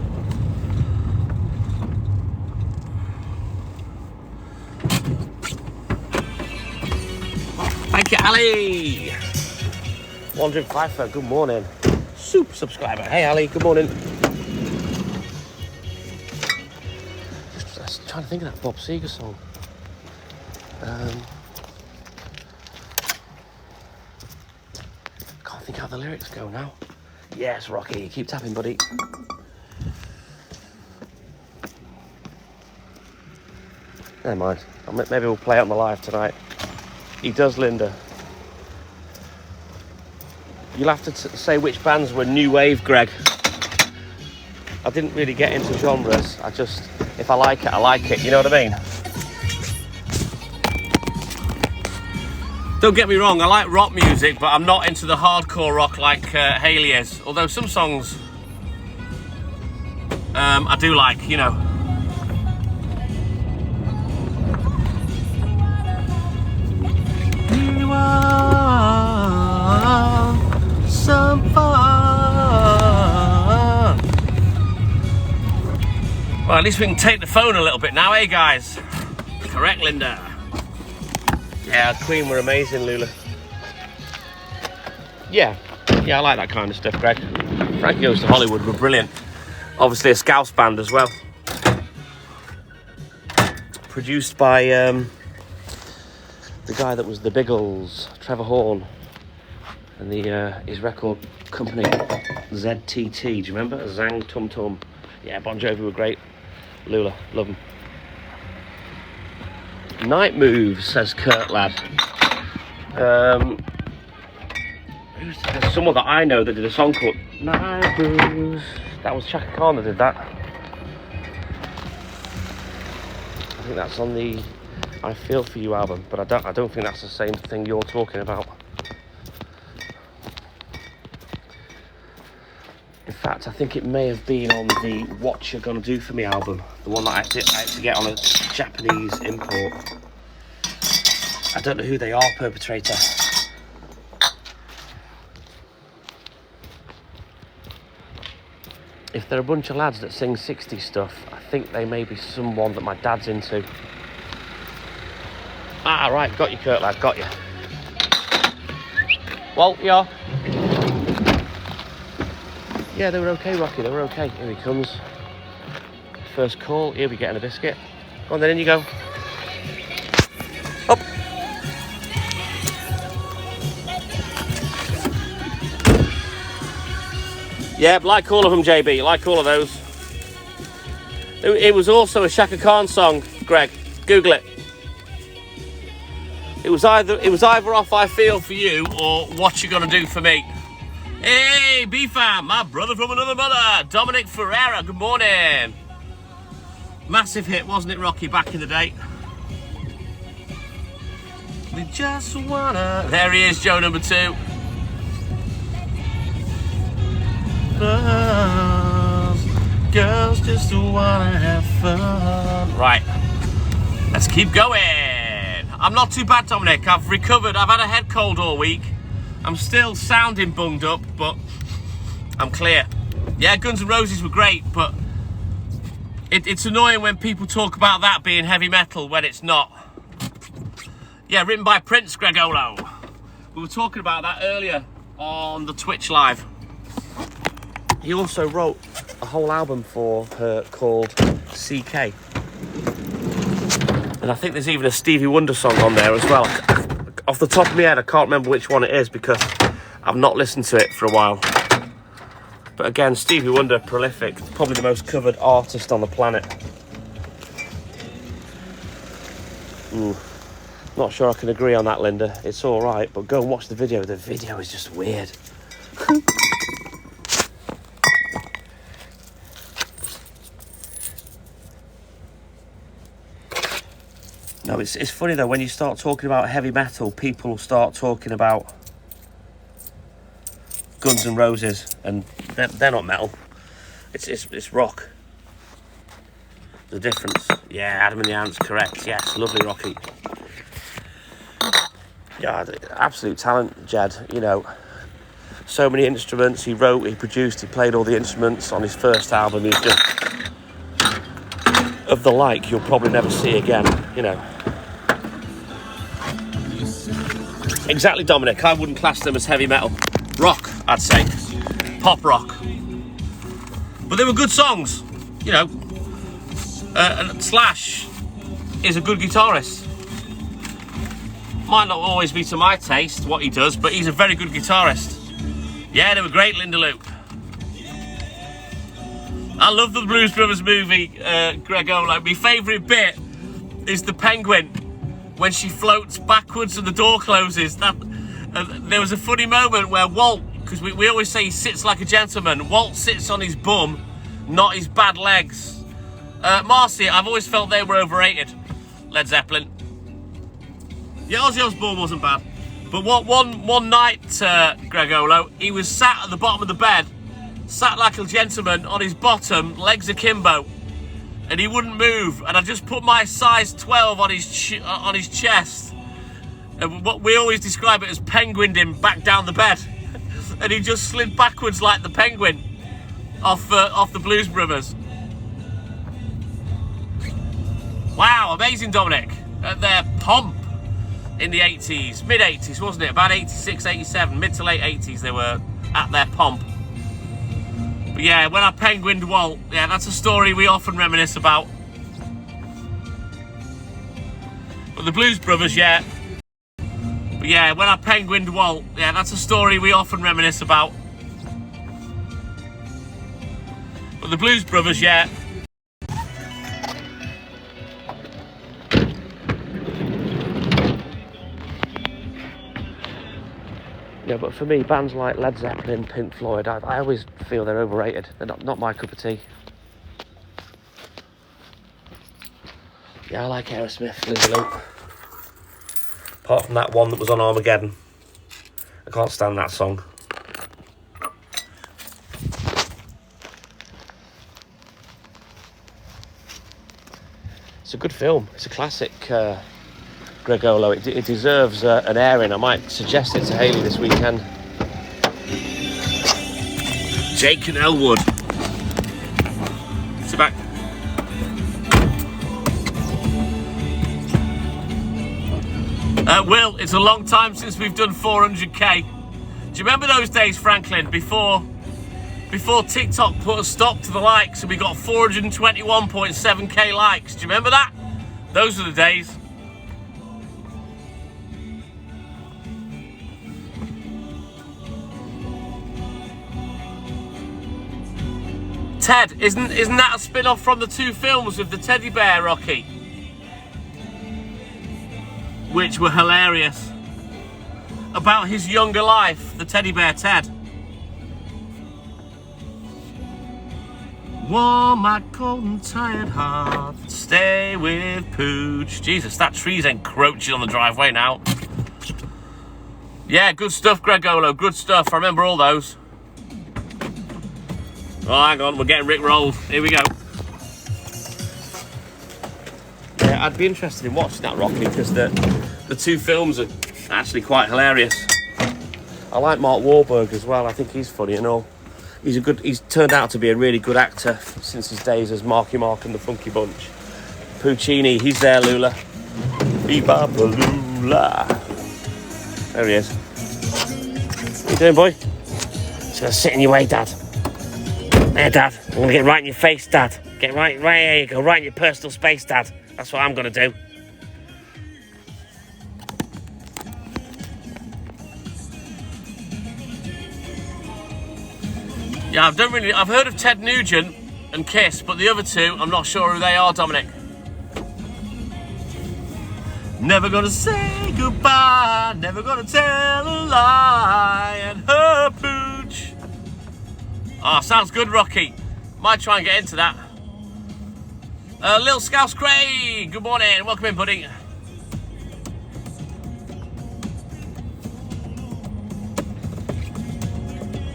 Thank you, Ali. Wandering Pfeiffer, good morning. Super subscriber. Hey, Ali, good morning. Just trying to think of that Bob Seger song. Can't think how the lyrics go now. Yes, Rocky, keep tapping, buddy. Never mind. Maybe we'll play it on the live tonight. He does, Linda. You'll have to say which bands were new wave, Greg. I didn't really get into genres. If I like it, I like it. You know what I mean? Don't get me wrong, I like rock music, but I'm not into the hardcore rock like Haley is. Although some songs I do like, you know. You want some fun. Well, at least we can take the phone a little bit now, eh, guys? Correct, Linda. Yeah, Queen were amazing, Lula. Yeah, I like that kind of stuff, Greg. Frank Goes to Hollywood were brilliant. Obviously a Scouse band as well. Produced by the guy that was the Biggles, Trevor Horn, and his record company ZTT. Do you remember? Zang Tum Tum. Yeah, Bon Jovi were great. Lula, love them. Night Moves, says Kurt Lad. There's someone that I know that did a song called Night Moves. That was Chaka Khan that did that. I think that's on the I Feel For You album, but I don't think that's the same thing you're talking about. In fact, I think it may have been on the What You're Gonna Do For Me album, the one that I had to get on a Japanese import. I don't know who they are, Perpetrator. If they're a bunch of lads that sing 60s stuff, I think they may be someone that my dad's into. Ah, right, got you, Kurt, lad, got you. Well, yeah. Yeah, they were okay, Rocky, they were okay. Here he comes. First call, he'll be getting a biscuit. Go on then, in you go. Up. Yeah, like all of them, JB, like all of those. It was also a Chaka Khan song, Greg. Google it. It was either off I Feel For You or What You Gonna Do For Me. Hey, B-Fam, my brother from another mother, Dominic Ferreira, good morning. Massive hit, wasn't it, Rocky, back in the day? We just wanna... There he is, Joe number 2. Girls just wanna have fun. Right, let's keep going. I'm not too bad, Dominic. I've recovered. I've had a head cold all week. I'm still sounding bunged up, but I'm clear. Yeah, Guns N' Roses were great, but it's annoying when people talk about that being heavy metal when it's not. Yeah, written by Prince, Gregolo. We were talking about that earlier on the Twitch live. He also wrote a whole album for her called CK. And I think there's even a Stevie Wonder song on there as well. Off the top of my head, I can't remember which one it is because I've not listened to it for a while. But again, Stevie Wonder, prolific, probably the most covered artist on the planet. Not sure I can agree on that, Linda. It's all right, but go and watch the video. The video is just weird. No, it's funny though, when you start talking about heavy metal, people will start talking about Guns N' Roses, and they're not metal. It's rock. The difference. Yeah, Adam and the Ants, correct. Yes, lovely, Rocky. Yeah, absolute talent, Jed. You know, so many instruments. He wrote, he produced, he played all the instruments on his first album. He's just of the like you'll probably never see again, you know. Exactly, Dominic. I wouldn't class them as heavy metal. Rock, I'd say. Pop rock. But they were good songs, you know. And Slash is a good guitarist. Might not always be to my taste what he does, but he's a very good guitarist. Yeah, they were great, Linda Luke. I love the Blues Brothers movie, Greg Olo. My favourite bit is the penguin when she floats backwards and the door closes. There was a funny moment where Walt, because we always say he sits like a gentleman, Walt sits on his bum, not his bad legs. Marcy, I've always felt they were overrated. Led Zeppelin. Yeah, Ozzy Osbourne wasn't bad. But one night, Greg Olo, he was sat at the bottom of the bed, sat like a gentleman on his bottom, legs akimbo, and he wouldn't move. And I just put my size 12 on his chest. And what we always describe it as penguined him back down the bed. And he just slid backwards like the penguin off the Blues Brothers. Wow, amazing, Dominic. At their pomp in the 80s, mid-80s, wasn't it? About 86, 87, mid to late 80s they were at their pomp. But yeah, when I penguined Walt, yeah, that's a story we often reminisce about. But the Blues Brothers, yeah. But yeah, when I penguined Walt, yeah, that's a story we often reminisce about. But the Blues Brothers, yeah. Yeah, but for me, bands like Led Zeppelin, Pink Floyd, I always feel they're overrated. They're not my cup of tea. Yeah, I like Aerosmith, Linda Luke. Apart from that one that was on Armageddon. I can't stand that song. It's a good film. It's a classic, Greg Olo. It deserves an airing. I might suggest it to Hayley this weekend. Jake and Elwood. Sit back. Will, it's a long time since we've done 400k. Do you remember those days, Franklin, before TikTok put a stop to the likes and we got 421.7k likes? Do you remember that? Those are the days. Ted, isn't that a spin-off from the two films with the teddy bear, Rocky? Which were hilarious. About his younger life, the teddy bear Ted. Warm my cold and tired heart, stay with Pooch. Jesus, that tree's encroaching on the driveway now. Yeah, good stuff, Greg Olo, good stuff. I remember all those. Oh, hang on, we're getting Rick rolled. Here we go. Yeah, I'd be interested in watching that, Rocky, because the two films are actually quite hilarious. I like Mark Wahlberg as well. I think he's funny and all. He's turned out to be a really good actor since his days as Marky Mark and the Funky Bunch. Puccini, he's there, Lula. Bebop Lula. There he is. What are you doing, boy? Just gonna sit in your way, Dad. There, Dad. I'm gonna get right in your face, Dad. Get right there you go, right in your personal space, Dad. That's what I'm gonna do. Yeah, I've heard of Ted Nugent and Kiss, but the other two, I'm not sure who they are, Dominic. Never gonna say goodbye, never gonna tell a lie, and her pooch. Ah, sounds good, Rocky. Might try and get into that. Lil Scouse Craig, good morning, welcome in, buddy.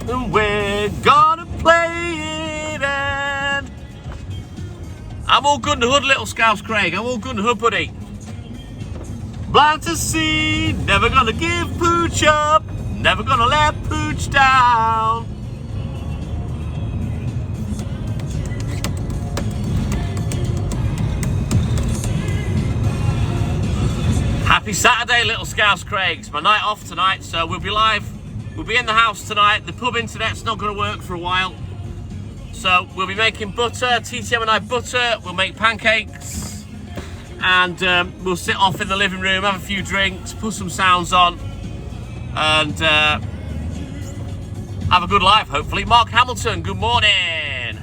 And we're gonna play it, and I'm all good in the hood, Little Scouse Craig. I'm all good in the hood, buddy. Blind to see, never gonna give Pooch up. Never gonna let Pooch down. Happy Saturday, little Scouse Craigs. My night off tonight, so we'll be live. We'll be in the house tonight. The pub internet's not going to work for a while. So we'll be making butter, TTM and I butter. We'll make pancakes. And we'll sit off in the living room, have a few drinks, put some sounds on. And have a good life, hopefully. Mark Hamilton, good morning.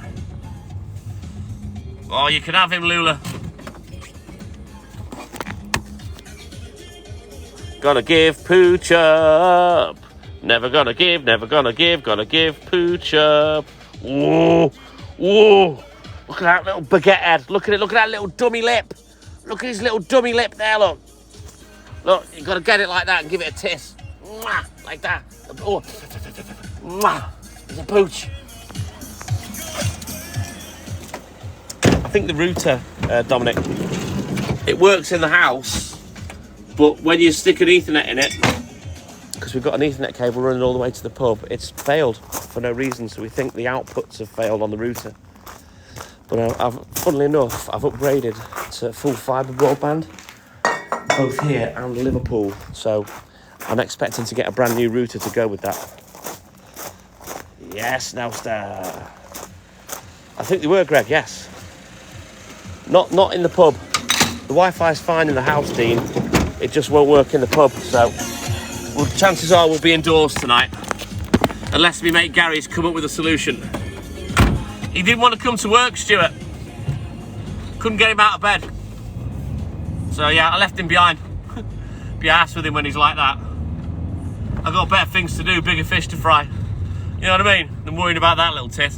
Oh, you can have him, Lula. Gonna give Pooch up. Never gonna give, gonna give Pooch up. Whoa, whoa. Look at that little baguette head. Look at that little dummy lip. Look at his little dummy lip there, look. Look, you gotta get it like that and give it a kiss. Mwah, like that. Oh, mwah. It's a Pooch. I think the router, Dominic, it works in the house. But when you stick an Ethernet in it, because we've got an Ethernet cable running all the way to the pub, it's failed for no reason. So we think the outputs have failed on the router. But funnily enough, I've upgraded to full fibre broadband, both here and Liverpool. So I'm expecting to get a brand new router to go with that. Yes, Nelster. I think they were, Greg, yes. Not in the pub. The Wi-Fi's fine in the house, Dean. It just won't work in the pub, so chances are we'll be indoors tonight. Unless my mate Gary's come up with a solution. He didn't want to come to work, Stuart. Couldn't get him out of bed. So yeah, I left him behind. Be ass with him when he's like that. I've got better things to do, bigger fish to fry. You know what I mean? Than worrying about that little tit.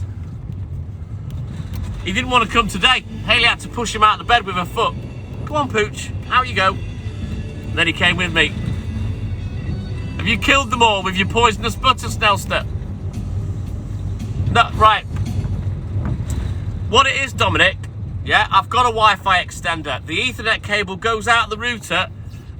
He didn't want to come today. Hayley had to push him out of the bed with her foot. Come on, Pooch, out you go. And then he came with me. Have you killed them all with your poisonous butter, Snelster? No, right. What it is, Dominic, yeah, I've got a Wi-Fi extender. The Ethernet cable goes out the router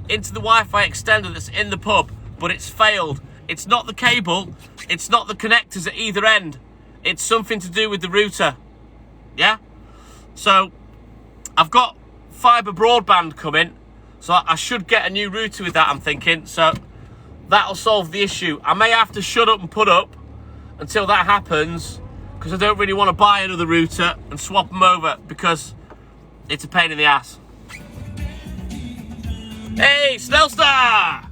into the Wi-Fi extender that's in the pub, but it's failed. It's not the cable, it's not the connectors at either end. It's something to do with the router, yeah? So, I've got fibre broadband coming, so I should get a new router with that, I'm thinking. So that'll solve the issue. I may have to shut up and put up until that happens, because I don't really want to buy another router and swap them over, because it's a pain in the ass. Hey, Snellstar!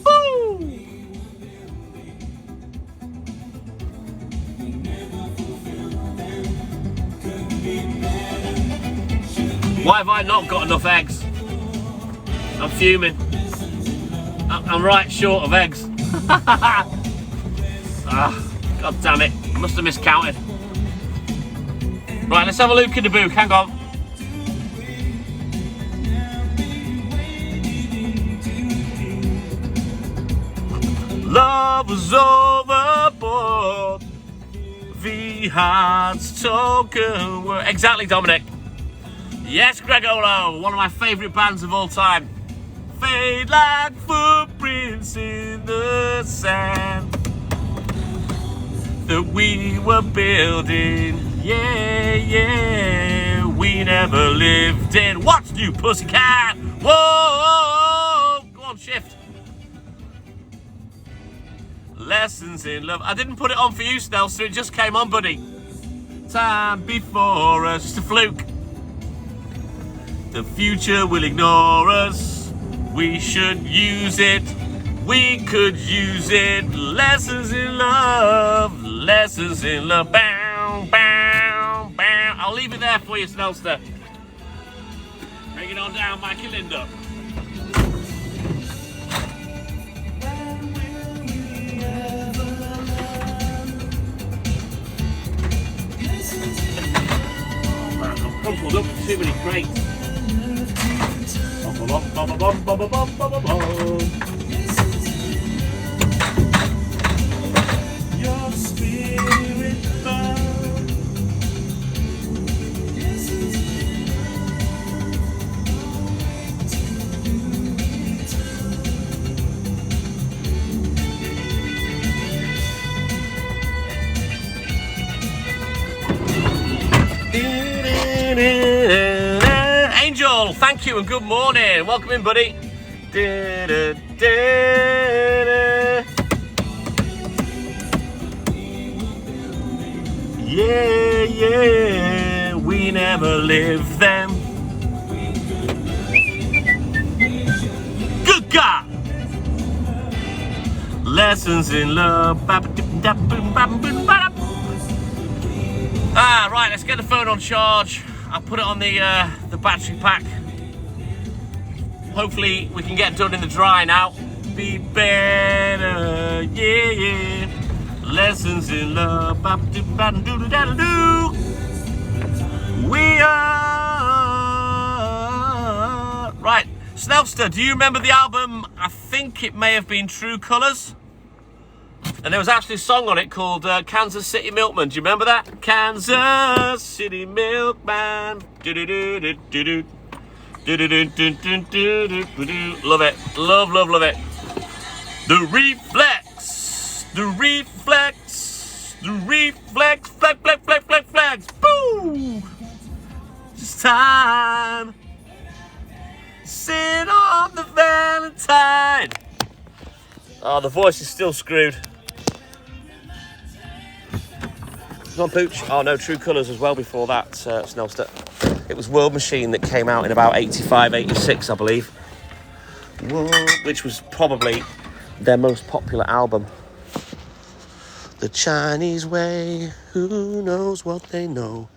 Woo! Why have I not got enough eggs? I'm fuming. I'm right short of eggs. God damn it. Must have miscounted. Right, let's have a look in the book. Hang on. Love was overboard. The heart's token word. Exactly, Dominic. Yes, Gregolo, one of my favourite bands of all time. Fade like footprints in the sand that we were building. Yeah, yeah, we never lived in. What's new, pussycat? Whoa, go on, shift. Lessons in love. I didn't put it on for you, Snelster, it just came on, buddy. Time before us, just a fluke. The future will ignore us. We should use it. We could use it. Lessons in love. Lessons in love. Bow, bow, bow. I'll leave it there for you, Snelster. Bring it on down, Mikey Linda. I'm crumpled up with too many crates. Your spirit burn. thank you and good morning. Welcome in, buddy. Yeah, yeah, we never lived them. Good God! Lessons in love. Ah, right, let's get the phone on charge. I'll put it on the battery pack. Hopefully we can get done in the dry now. Be better, yeah, yeah. Lessons in love. We are. Right, Snelster, do you remember the album? I think it may have been True Colours. And there was actually a song on it called Kansas City Milkman. Do you remember that? Kansas City Milkman. Love it. Love, love, love it. The reflex. The reflex. The reflex. Flex, flex, flex, flex, flex. Boom. It's time. Sit on the Valentine. Oh, the voice is still screwed. Come on, Pooch. Oh, no, True Colours as well before that, Snelster. It was World Machine that came out in about 85, 86, I believe. Which was probably their most popular album. The Chinese way, who knows what they know?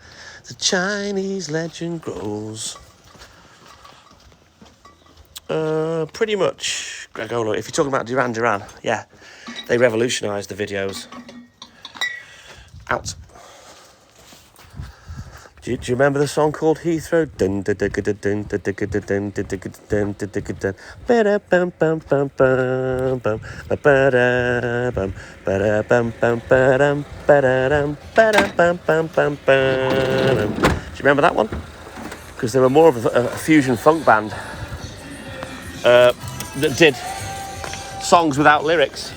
The Chinese legend grows. Pretty much, Gregolo, if you're talking about Duran Duran, yeah, they revolutionised the videos. Out. Do you remember the song called Heathrow? Do you remember that one? Because they were more of a fusion funk band that did songs without lyrics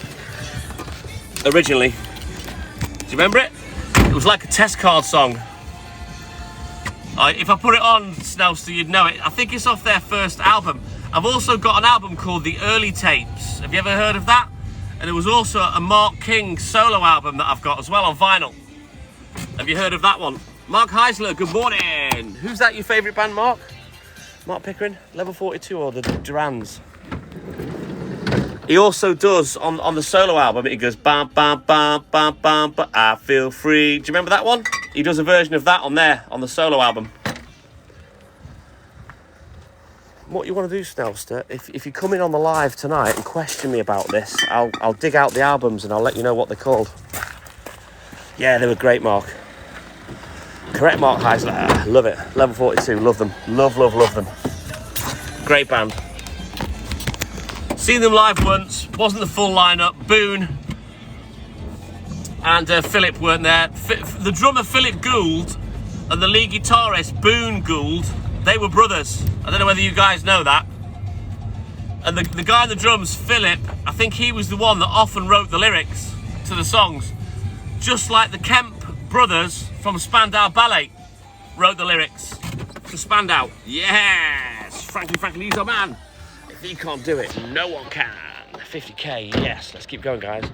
originally. Do you remember it? It was like a test card song. If I put it on, Snelster, you'd know it. I think it's off their first album. I've also got an album called The Early Tapes. Have you ever heard of that? And there was also a Mark King solo album that I've got as well on vinyl. Have you heard of that one? Mark Heisler, good morning. Who's that, your favourite band, Mark? Mark Pickering, Level 42 or the Durans? He also does, on the solo album, he goes, bam, bam, bam, bam, bam, but I feel free. Do you remember that one? He does a version of that on there, on the solo album. What you want to do, Snelster, if you come in on the live tonight and question me about this, I'll dig out the albums and I'll let you know what they're called. Yeah, they were great, Mark. Correct, Mark Heisler. Love it. Level 42, love them. Love, love, love them. Great band. Seen them live once, wasn't the full lineup. Boone and Philip weren't there. The drummer Philip Gould and the lead guitarist Boone Gould, they were brothers. I don't know whether you guys know that. And the guy on the drums, Philip, I think he was the one that often wrote the lyrics to the songs. Just like the Kemp brothers from Spandau Ballet wrote the lyrics to Spandau. Yes! Frankly, he's a man. If he can't do it, no one can. 50k, yes. Let's keep going, guys.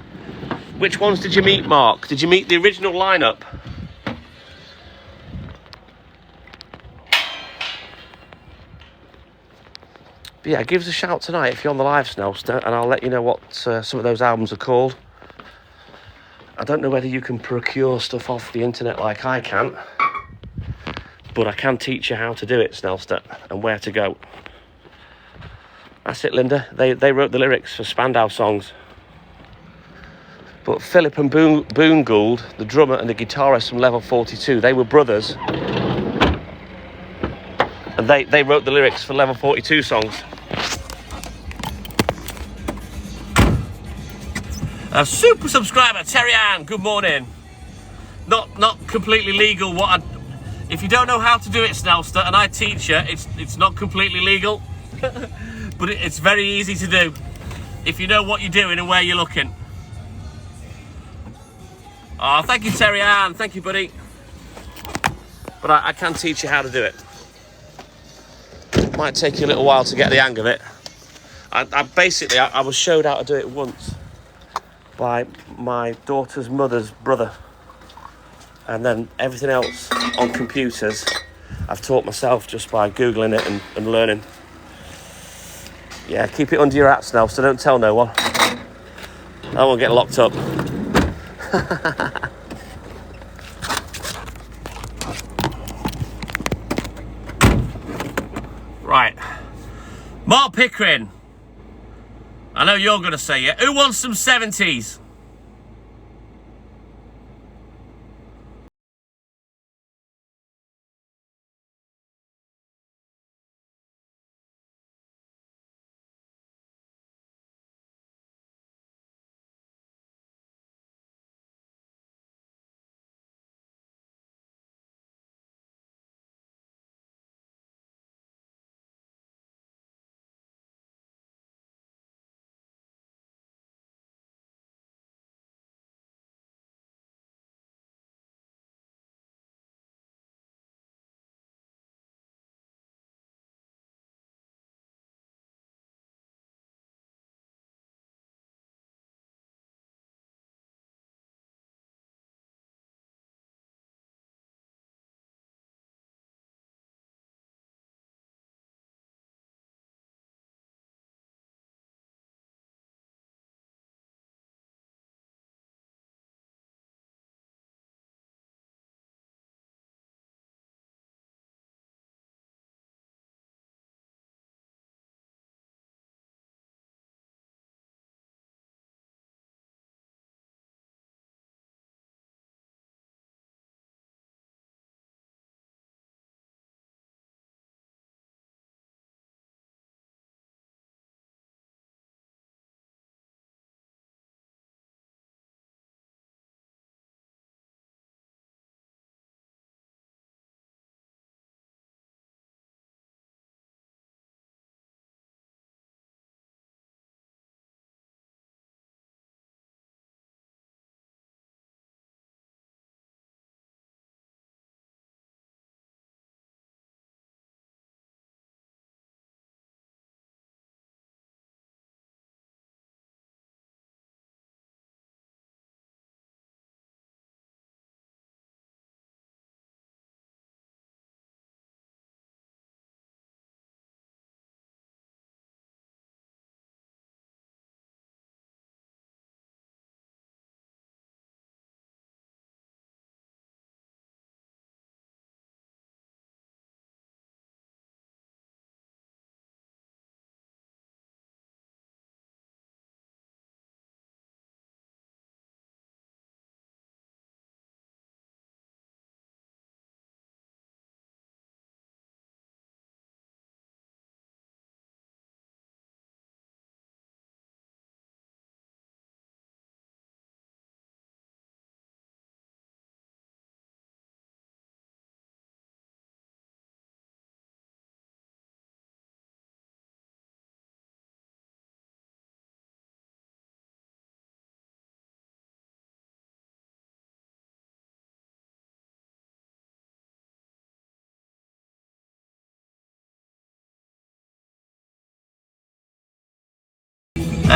Which ones did you meet, Mark? Did you meet the original lineup? But yeah, give us a shout tonight if you're on the live, Snelster, and I'll let you know what some of those albums are called. I don't know whether you can procure stuff off the internet like I can, but I can teach you how to do it, Snelster, and where to go. That's it, Linda. They wrote the lyrics for Spandau songs. But Philip and Boone Gould, the drummer and the guitarist from Level 42, they were brothers. And they wrote the lyrics for Level 42 songs. A super subscriber, Terry Ann, good morning. Not completely legal. If you don't know how to do it, Snelster, and I teach you, it's not completely legal. But it's very easy to do if you know what you're doing and where you're looking. Oh, thank you, Terry Ann. Thank you, buddy. But I can teach you how to do it. Might take you a little while to get the hang of it. I was showed how to do it once by my daughter's mother's brother, and then everything else on computers I've taught myself just by googling it and learning. Yeah, keep it under your hats now, so don't tell no one. I won't get locked up. Right, Mark Pickering, I know you're going to say it. Who wants some 70s?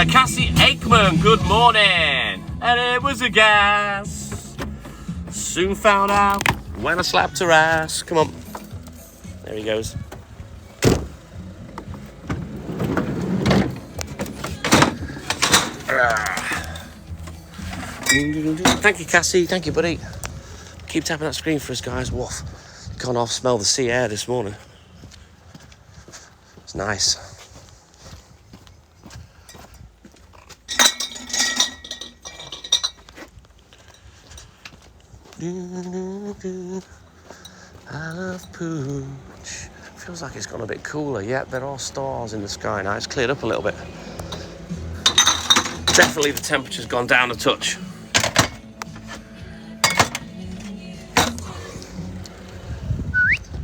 Cassie Aikman, good morning. And it was a gas. Soon found out when I slapped her ass. Come on. There he goes. Thank you, Cassie. Thank you, buddy. Keep tapping that screen for us, guys. Woof. Gone off, smell the sea air this morning. It's nice. I love Pooch. Feels like it's gone a bit cooler. Yep, there are stars in the sky now. It's cleared up a little bit. Definitely the temperature's gone down a touch.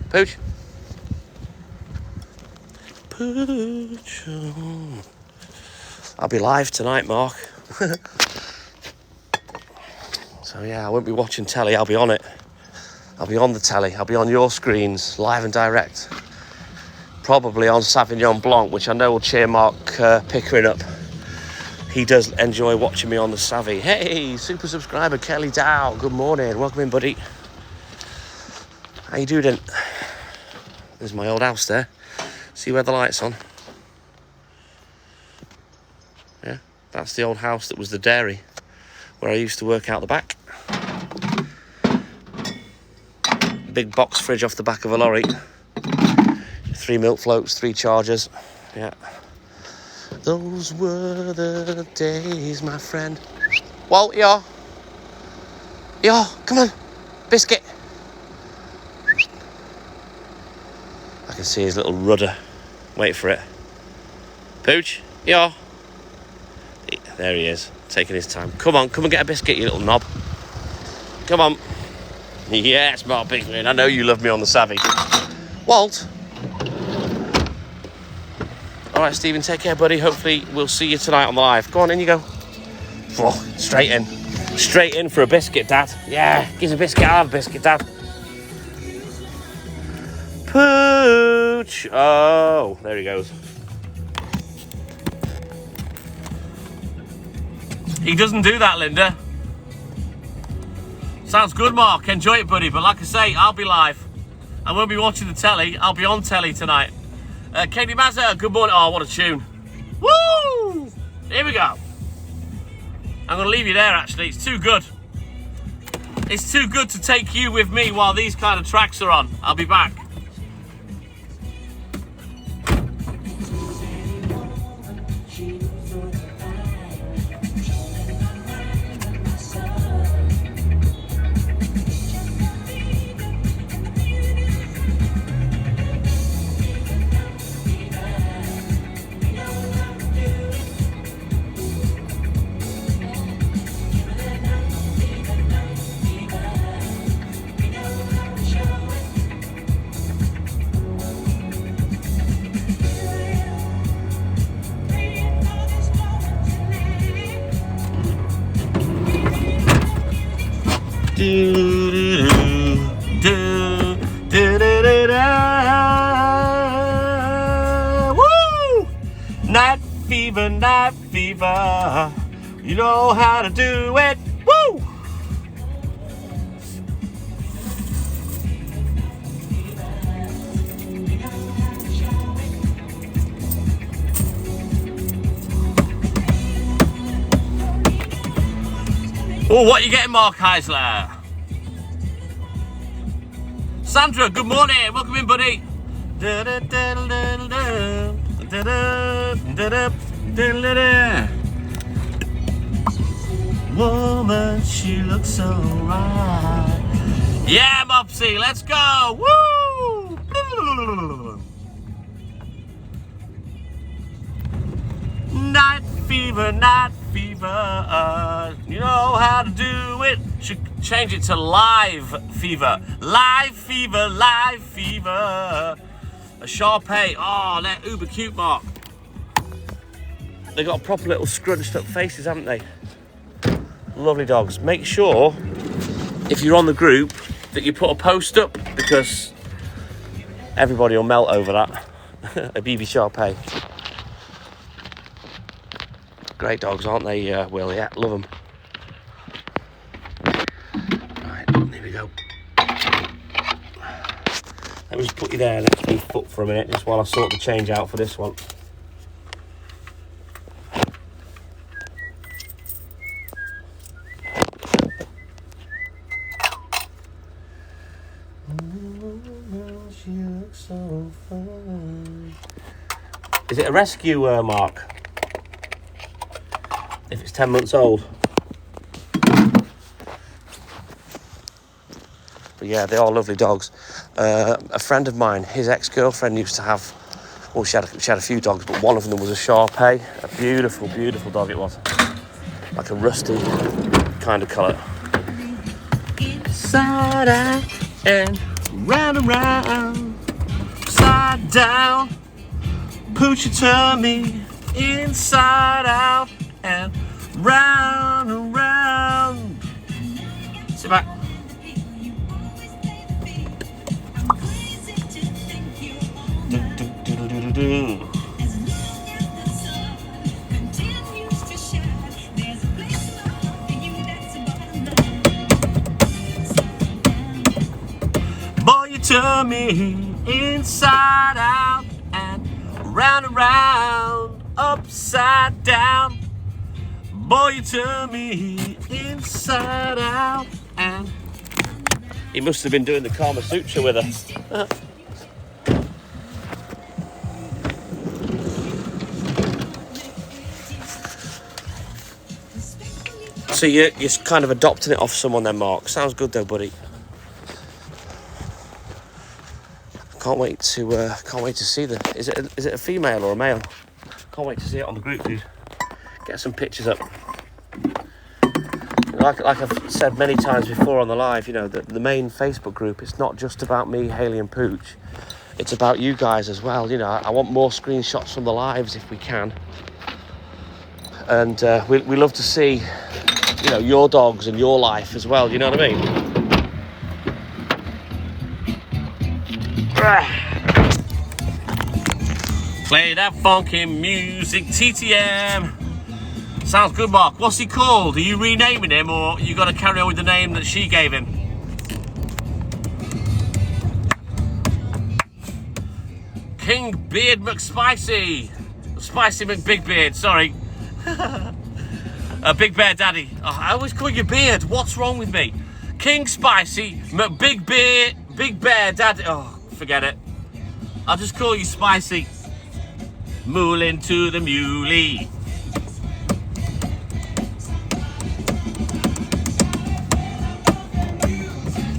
Pooch. Pooch. Oh. I'll be live tonight, Mark. So yeah, I won't be watching telly, I'll be on it. I'll be on the telly, I'll be on your screens, live and direct. probably on Sauvignon Blanc, which I know will cheer Mark Pickering up. He does enjoy watching me on the Savvy. Hey, super subscriber Kelly Dow, good morning. Welcome in, buddy. How you doing? There's my old house there. See where the light's on? Yeah, that's the old house that was the dairy where I used to work out the back. Big box fridge off the back of a lorry. 3 milk floats, 3 chargers. Yeah. Those were the days, my friend. Walt, yeah. Yeah, come on. Biscuit. I can see his little rudder. Wait for it. Pooch, yeah. There he is, taking his time. Come on, come and get a biscuit, you little knob. Come on. Yes, Mark Pickering, I know you love me on the Savvy. Walt. All right, Stephen, take care, buddy. Hopefully we'll see you tonight on the live. Go on, in you go. Oh, straight in. Straight in for a biscuit, Dad. Yeah, give us a biscuit. I'll have a biscuit, Dad. Pooch. Oh, there he goes. He doesn't do that, Linda. Sounds good, Mark. Enjoy it, buddy. But like I say, I'll be live. I won't be watching the telly. I'll be on telly tonight. Katie Mazza, good morning. Oh, what a tune. Woo! Here we go. I'm going to leave you there, actually. It's too good. It's too good to take you with me while these kind of tracks are on. I'll be back. Woo! Night fever, night fever. You know how to do it. Woo! Oh, what are you getting, Mark Heisler? Sandra, good morning. Welcome in, buddy. Woman, she looks so right. Yeah, Mopsy, let's go. Woo! Night fever, night fever. You know how to do it. Should change it to live fever. Live fever, live fever. A Shar-Pei. Oh, they're uber cute, Mark. They got proper little scrunched up faces, haven't they? Lovely dogs. Make sure, if you're on the group, that you put a post up, because everybody will melt over that. A BB Shar-Pei. Great dogs, aren't they, Will? Yeah, love them. Right, here we go. Let me just put you there next to your foot for a minute, just while I sort the change out for this one. She looks so fun. Is it a rescue, Mark? If it's 10 months old. But yeah, they are lovely dogs. A friend of mine, his ex-girlfriend used to have, well, she had a few dogs, but one of them was a Shar-Pei. A beautiful, beautiful dog it was. Like a rusty kind of colour. Inside out and round and round, upside down. Put your tummy inside out and round. Sit back. do. Boy, you turn me inside out and round, upside down. Boy, you turn me inside out and... He must have been doing the Kama Sutra with her. So you're kind of adopting it off someone then, Mark. Sounds good though, buddy. Can't wait to see the. Is it a female or a male? Can't wait to see it on the group, dude. Get some pictures up. Like I've said many times before on the live, you know, the main Facebook group, it's not just about me, Hayley and Pooch. It's about you guys as well. You know, I want more screenshots from the lives if we can. And we love to see, you know, your dogs and your life as well. You know what I mean? Play that funky music, TTM. Sounds good, Mark. What's he called? Are you renaming him, or you got to carry on with the name that she gave him? King Beard McSpicy. Spicy McBigbeard, sorry. Big Bear Daddy. Oh, I always call you Beard. What's wrong with me? King Spicy McBigbeard, Big Bear Daddy. Oh, forget it. I'll just call you Spicy. Moolin' to the muley.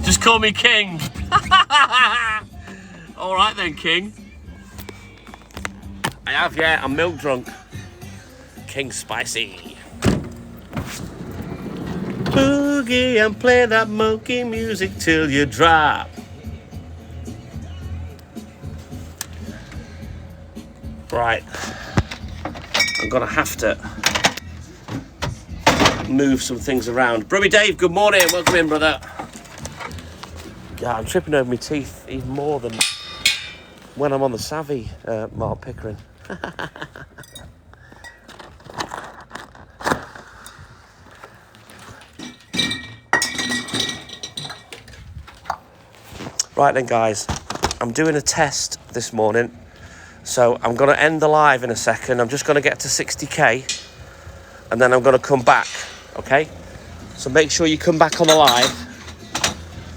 Just call me King. All right then, King. I have, yeah. I'm milk drunk. King Spicy. Boogie and play that monkey music till you drop. Right. I'm gonna have to move some things around. Brummy Dave, good morning. Welcome in, brother. Yeah, I'm tripping over my teeth even more than when I'm on the savvy, Mark Pickering. Right then, guys, I'm doing a test this morning, so I'm going to end the live in a second. I'm just going to get to 60k, and then I'm going to come back, okay? So make sure you come back on the live,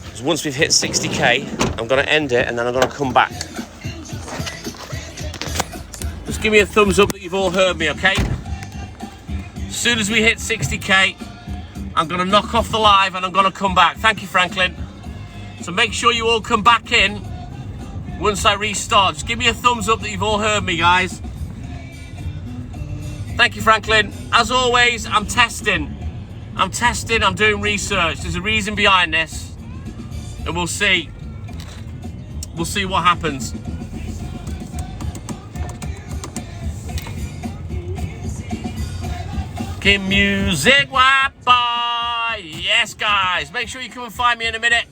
because once we've hit 60k, I'm going to end it, and then I'm going to come back. Just give me a thumbs up that you've all heard me, okay? As soon as we hit 60k, I'm going to knock off the live, and I'm going to come back. Thank you, Franklin. So make sure you all come back in once I restart. Just give me a thumbs up that you've all heard me, guys. Thank you, Franklin. As always, I'm testing, I'm doing research. There's a reason behind this, and we'll see what happens. King Music White Boy. Yes, guys. Make sure you come and find me in a minute.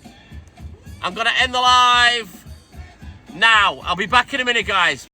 I'm going to end the live now. I'll be back in a minute, guys.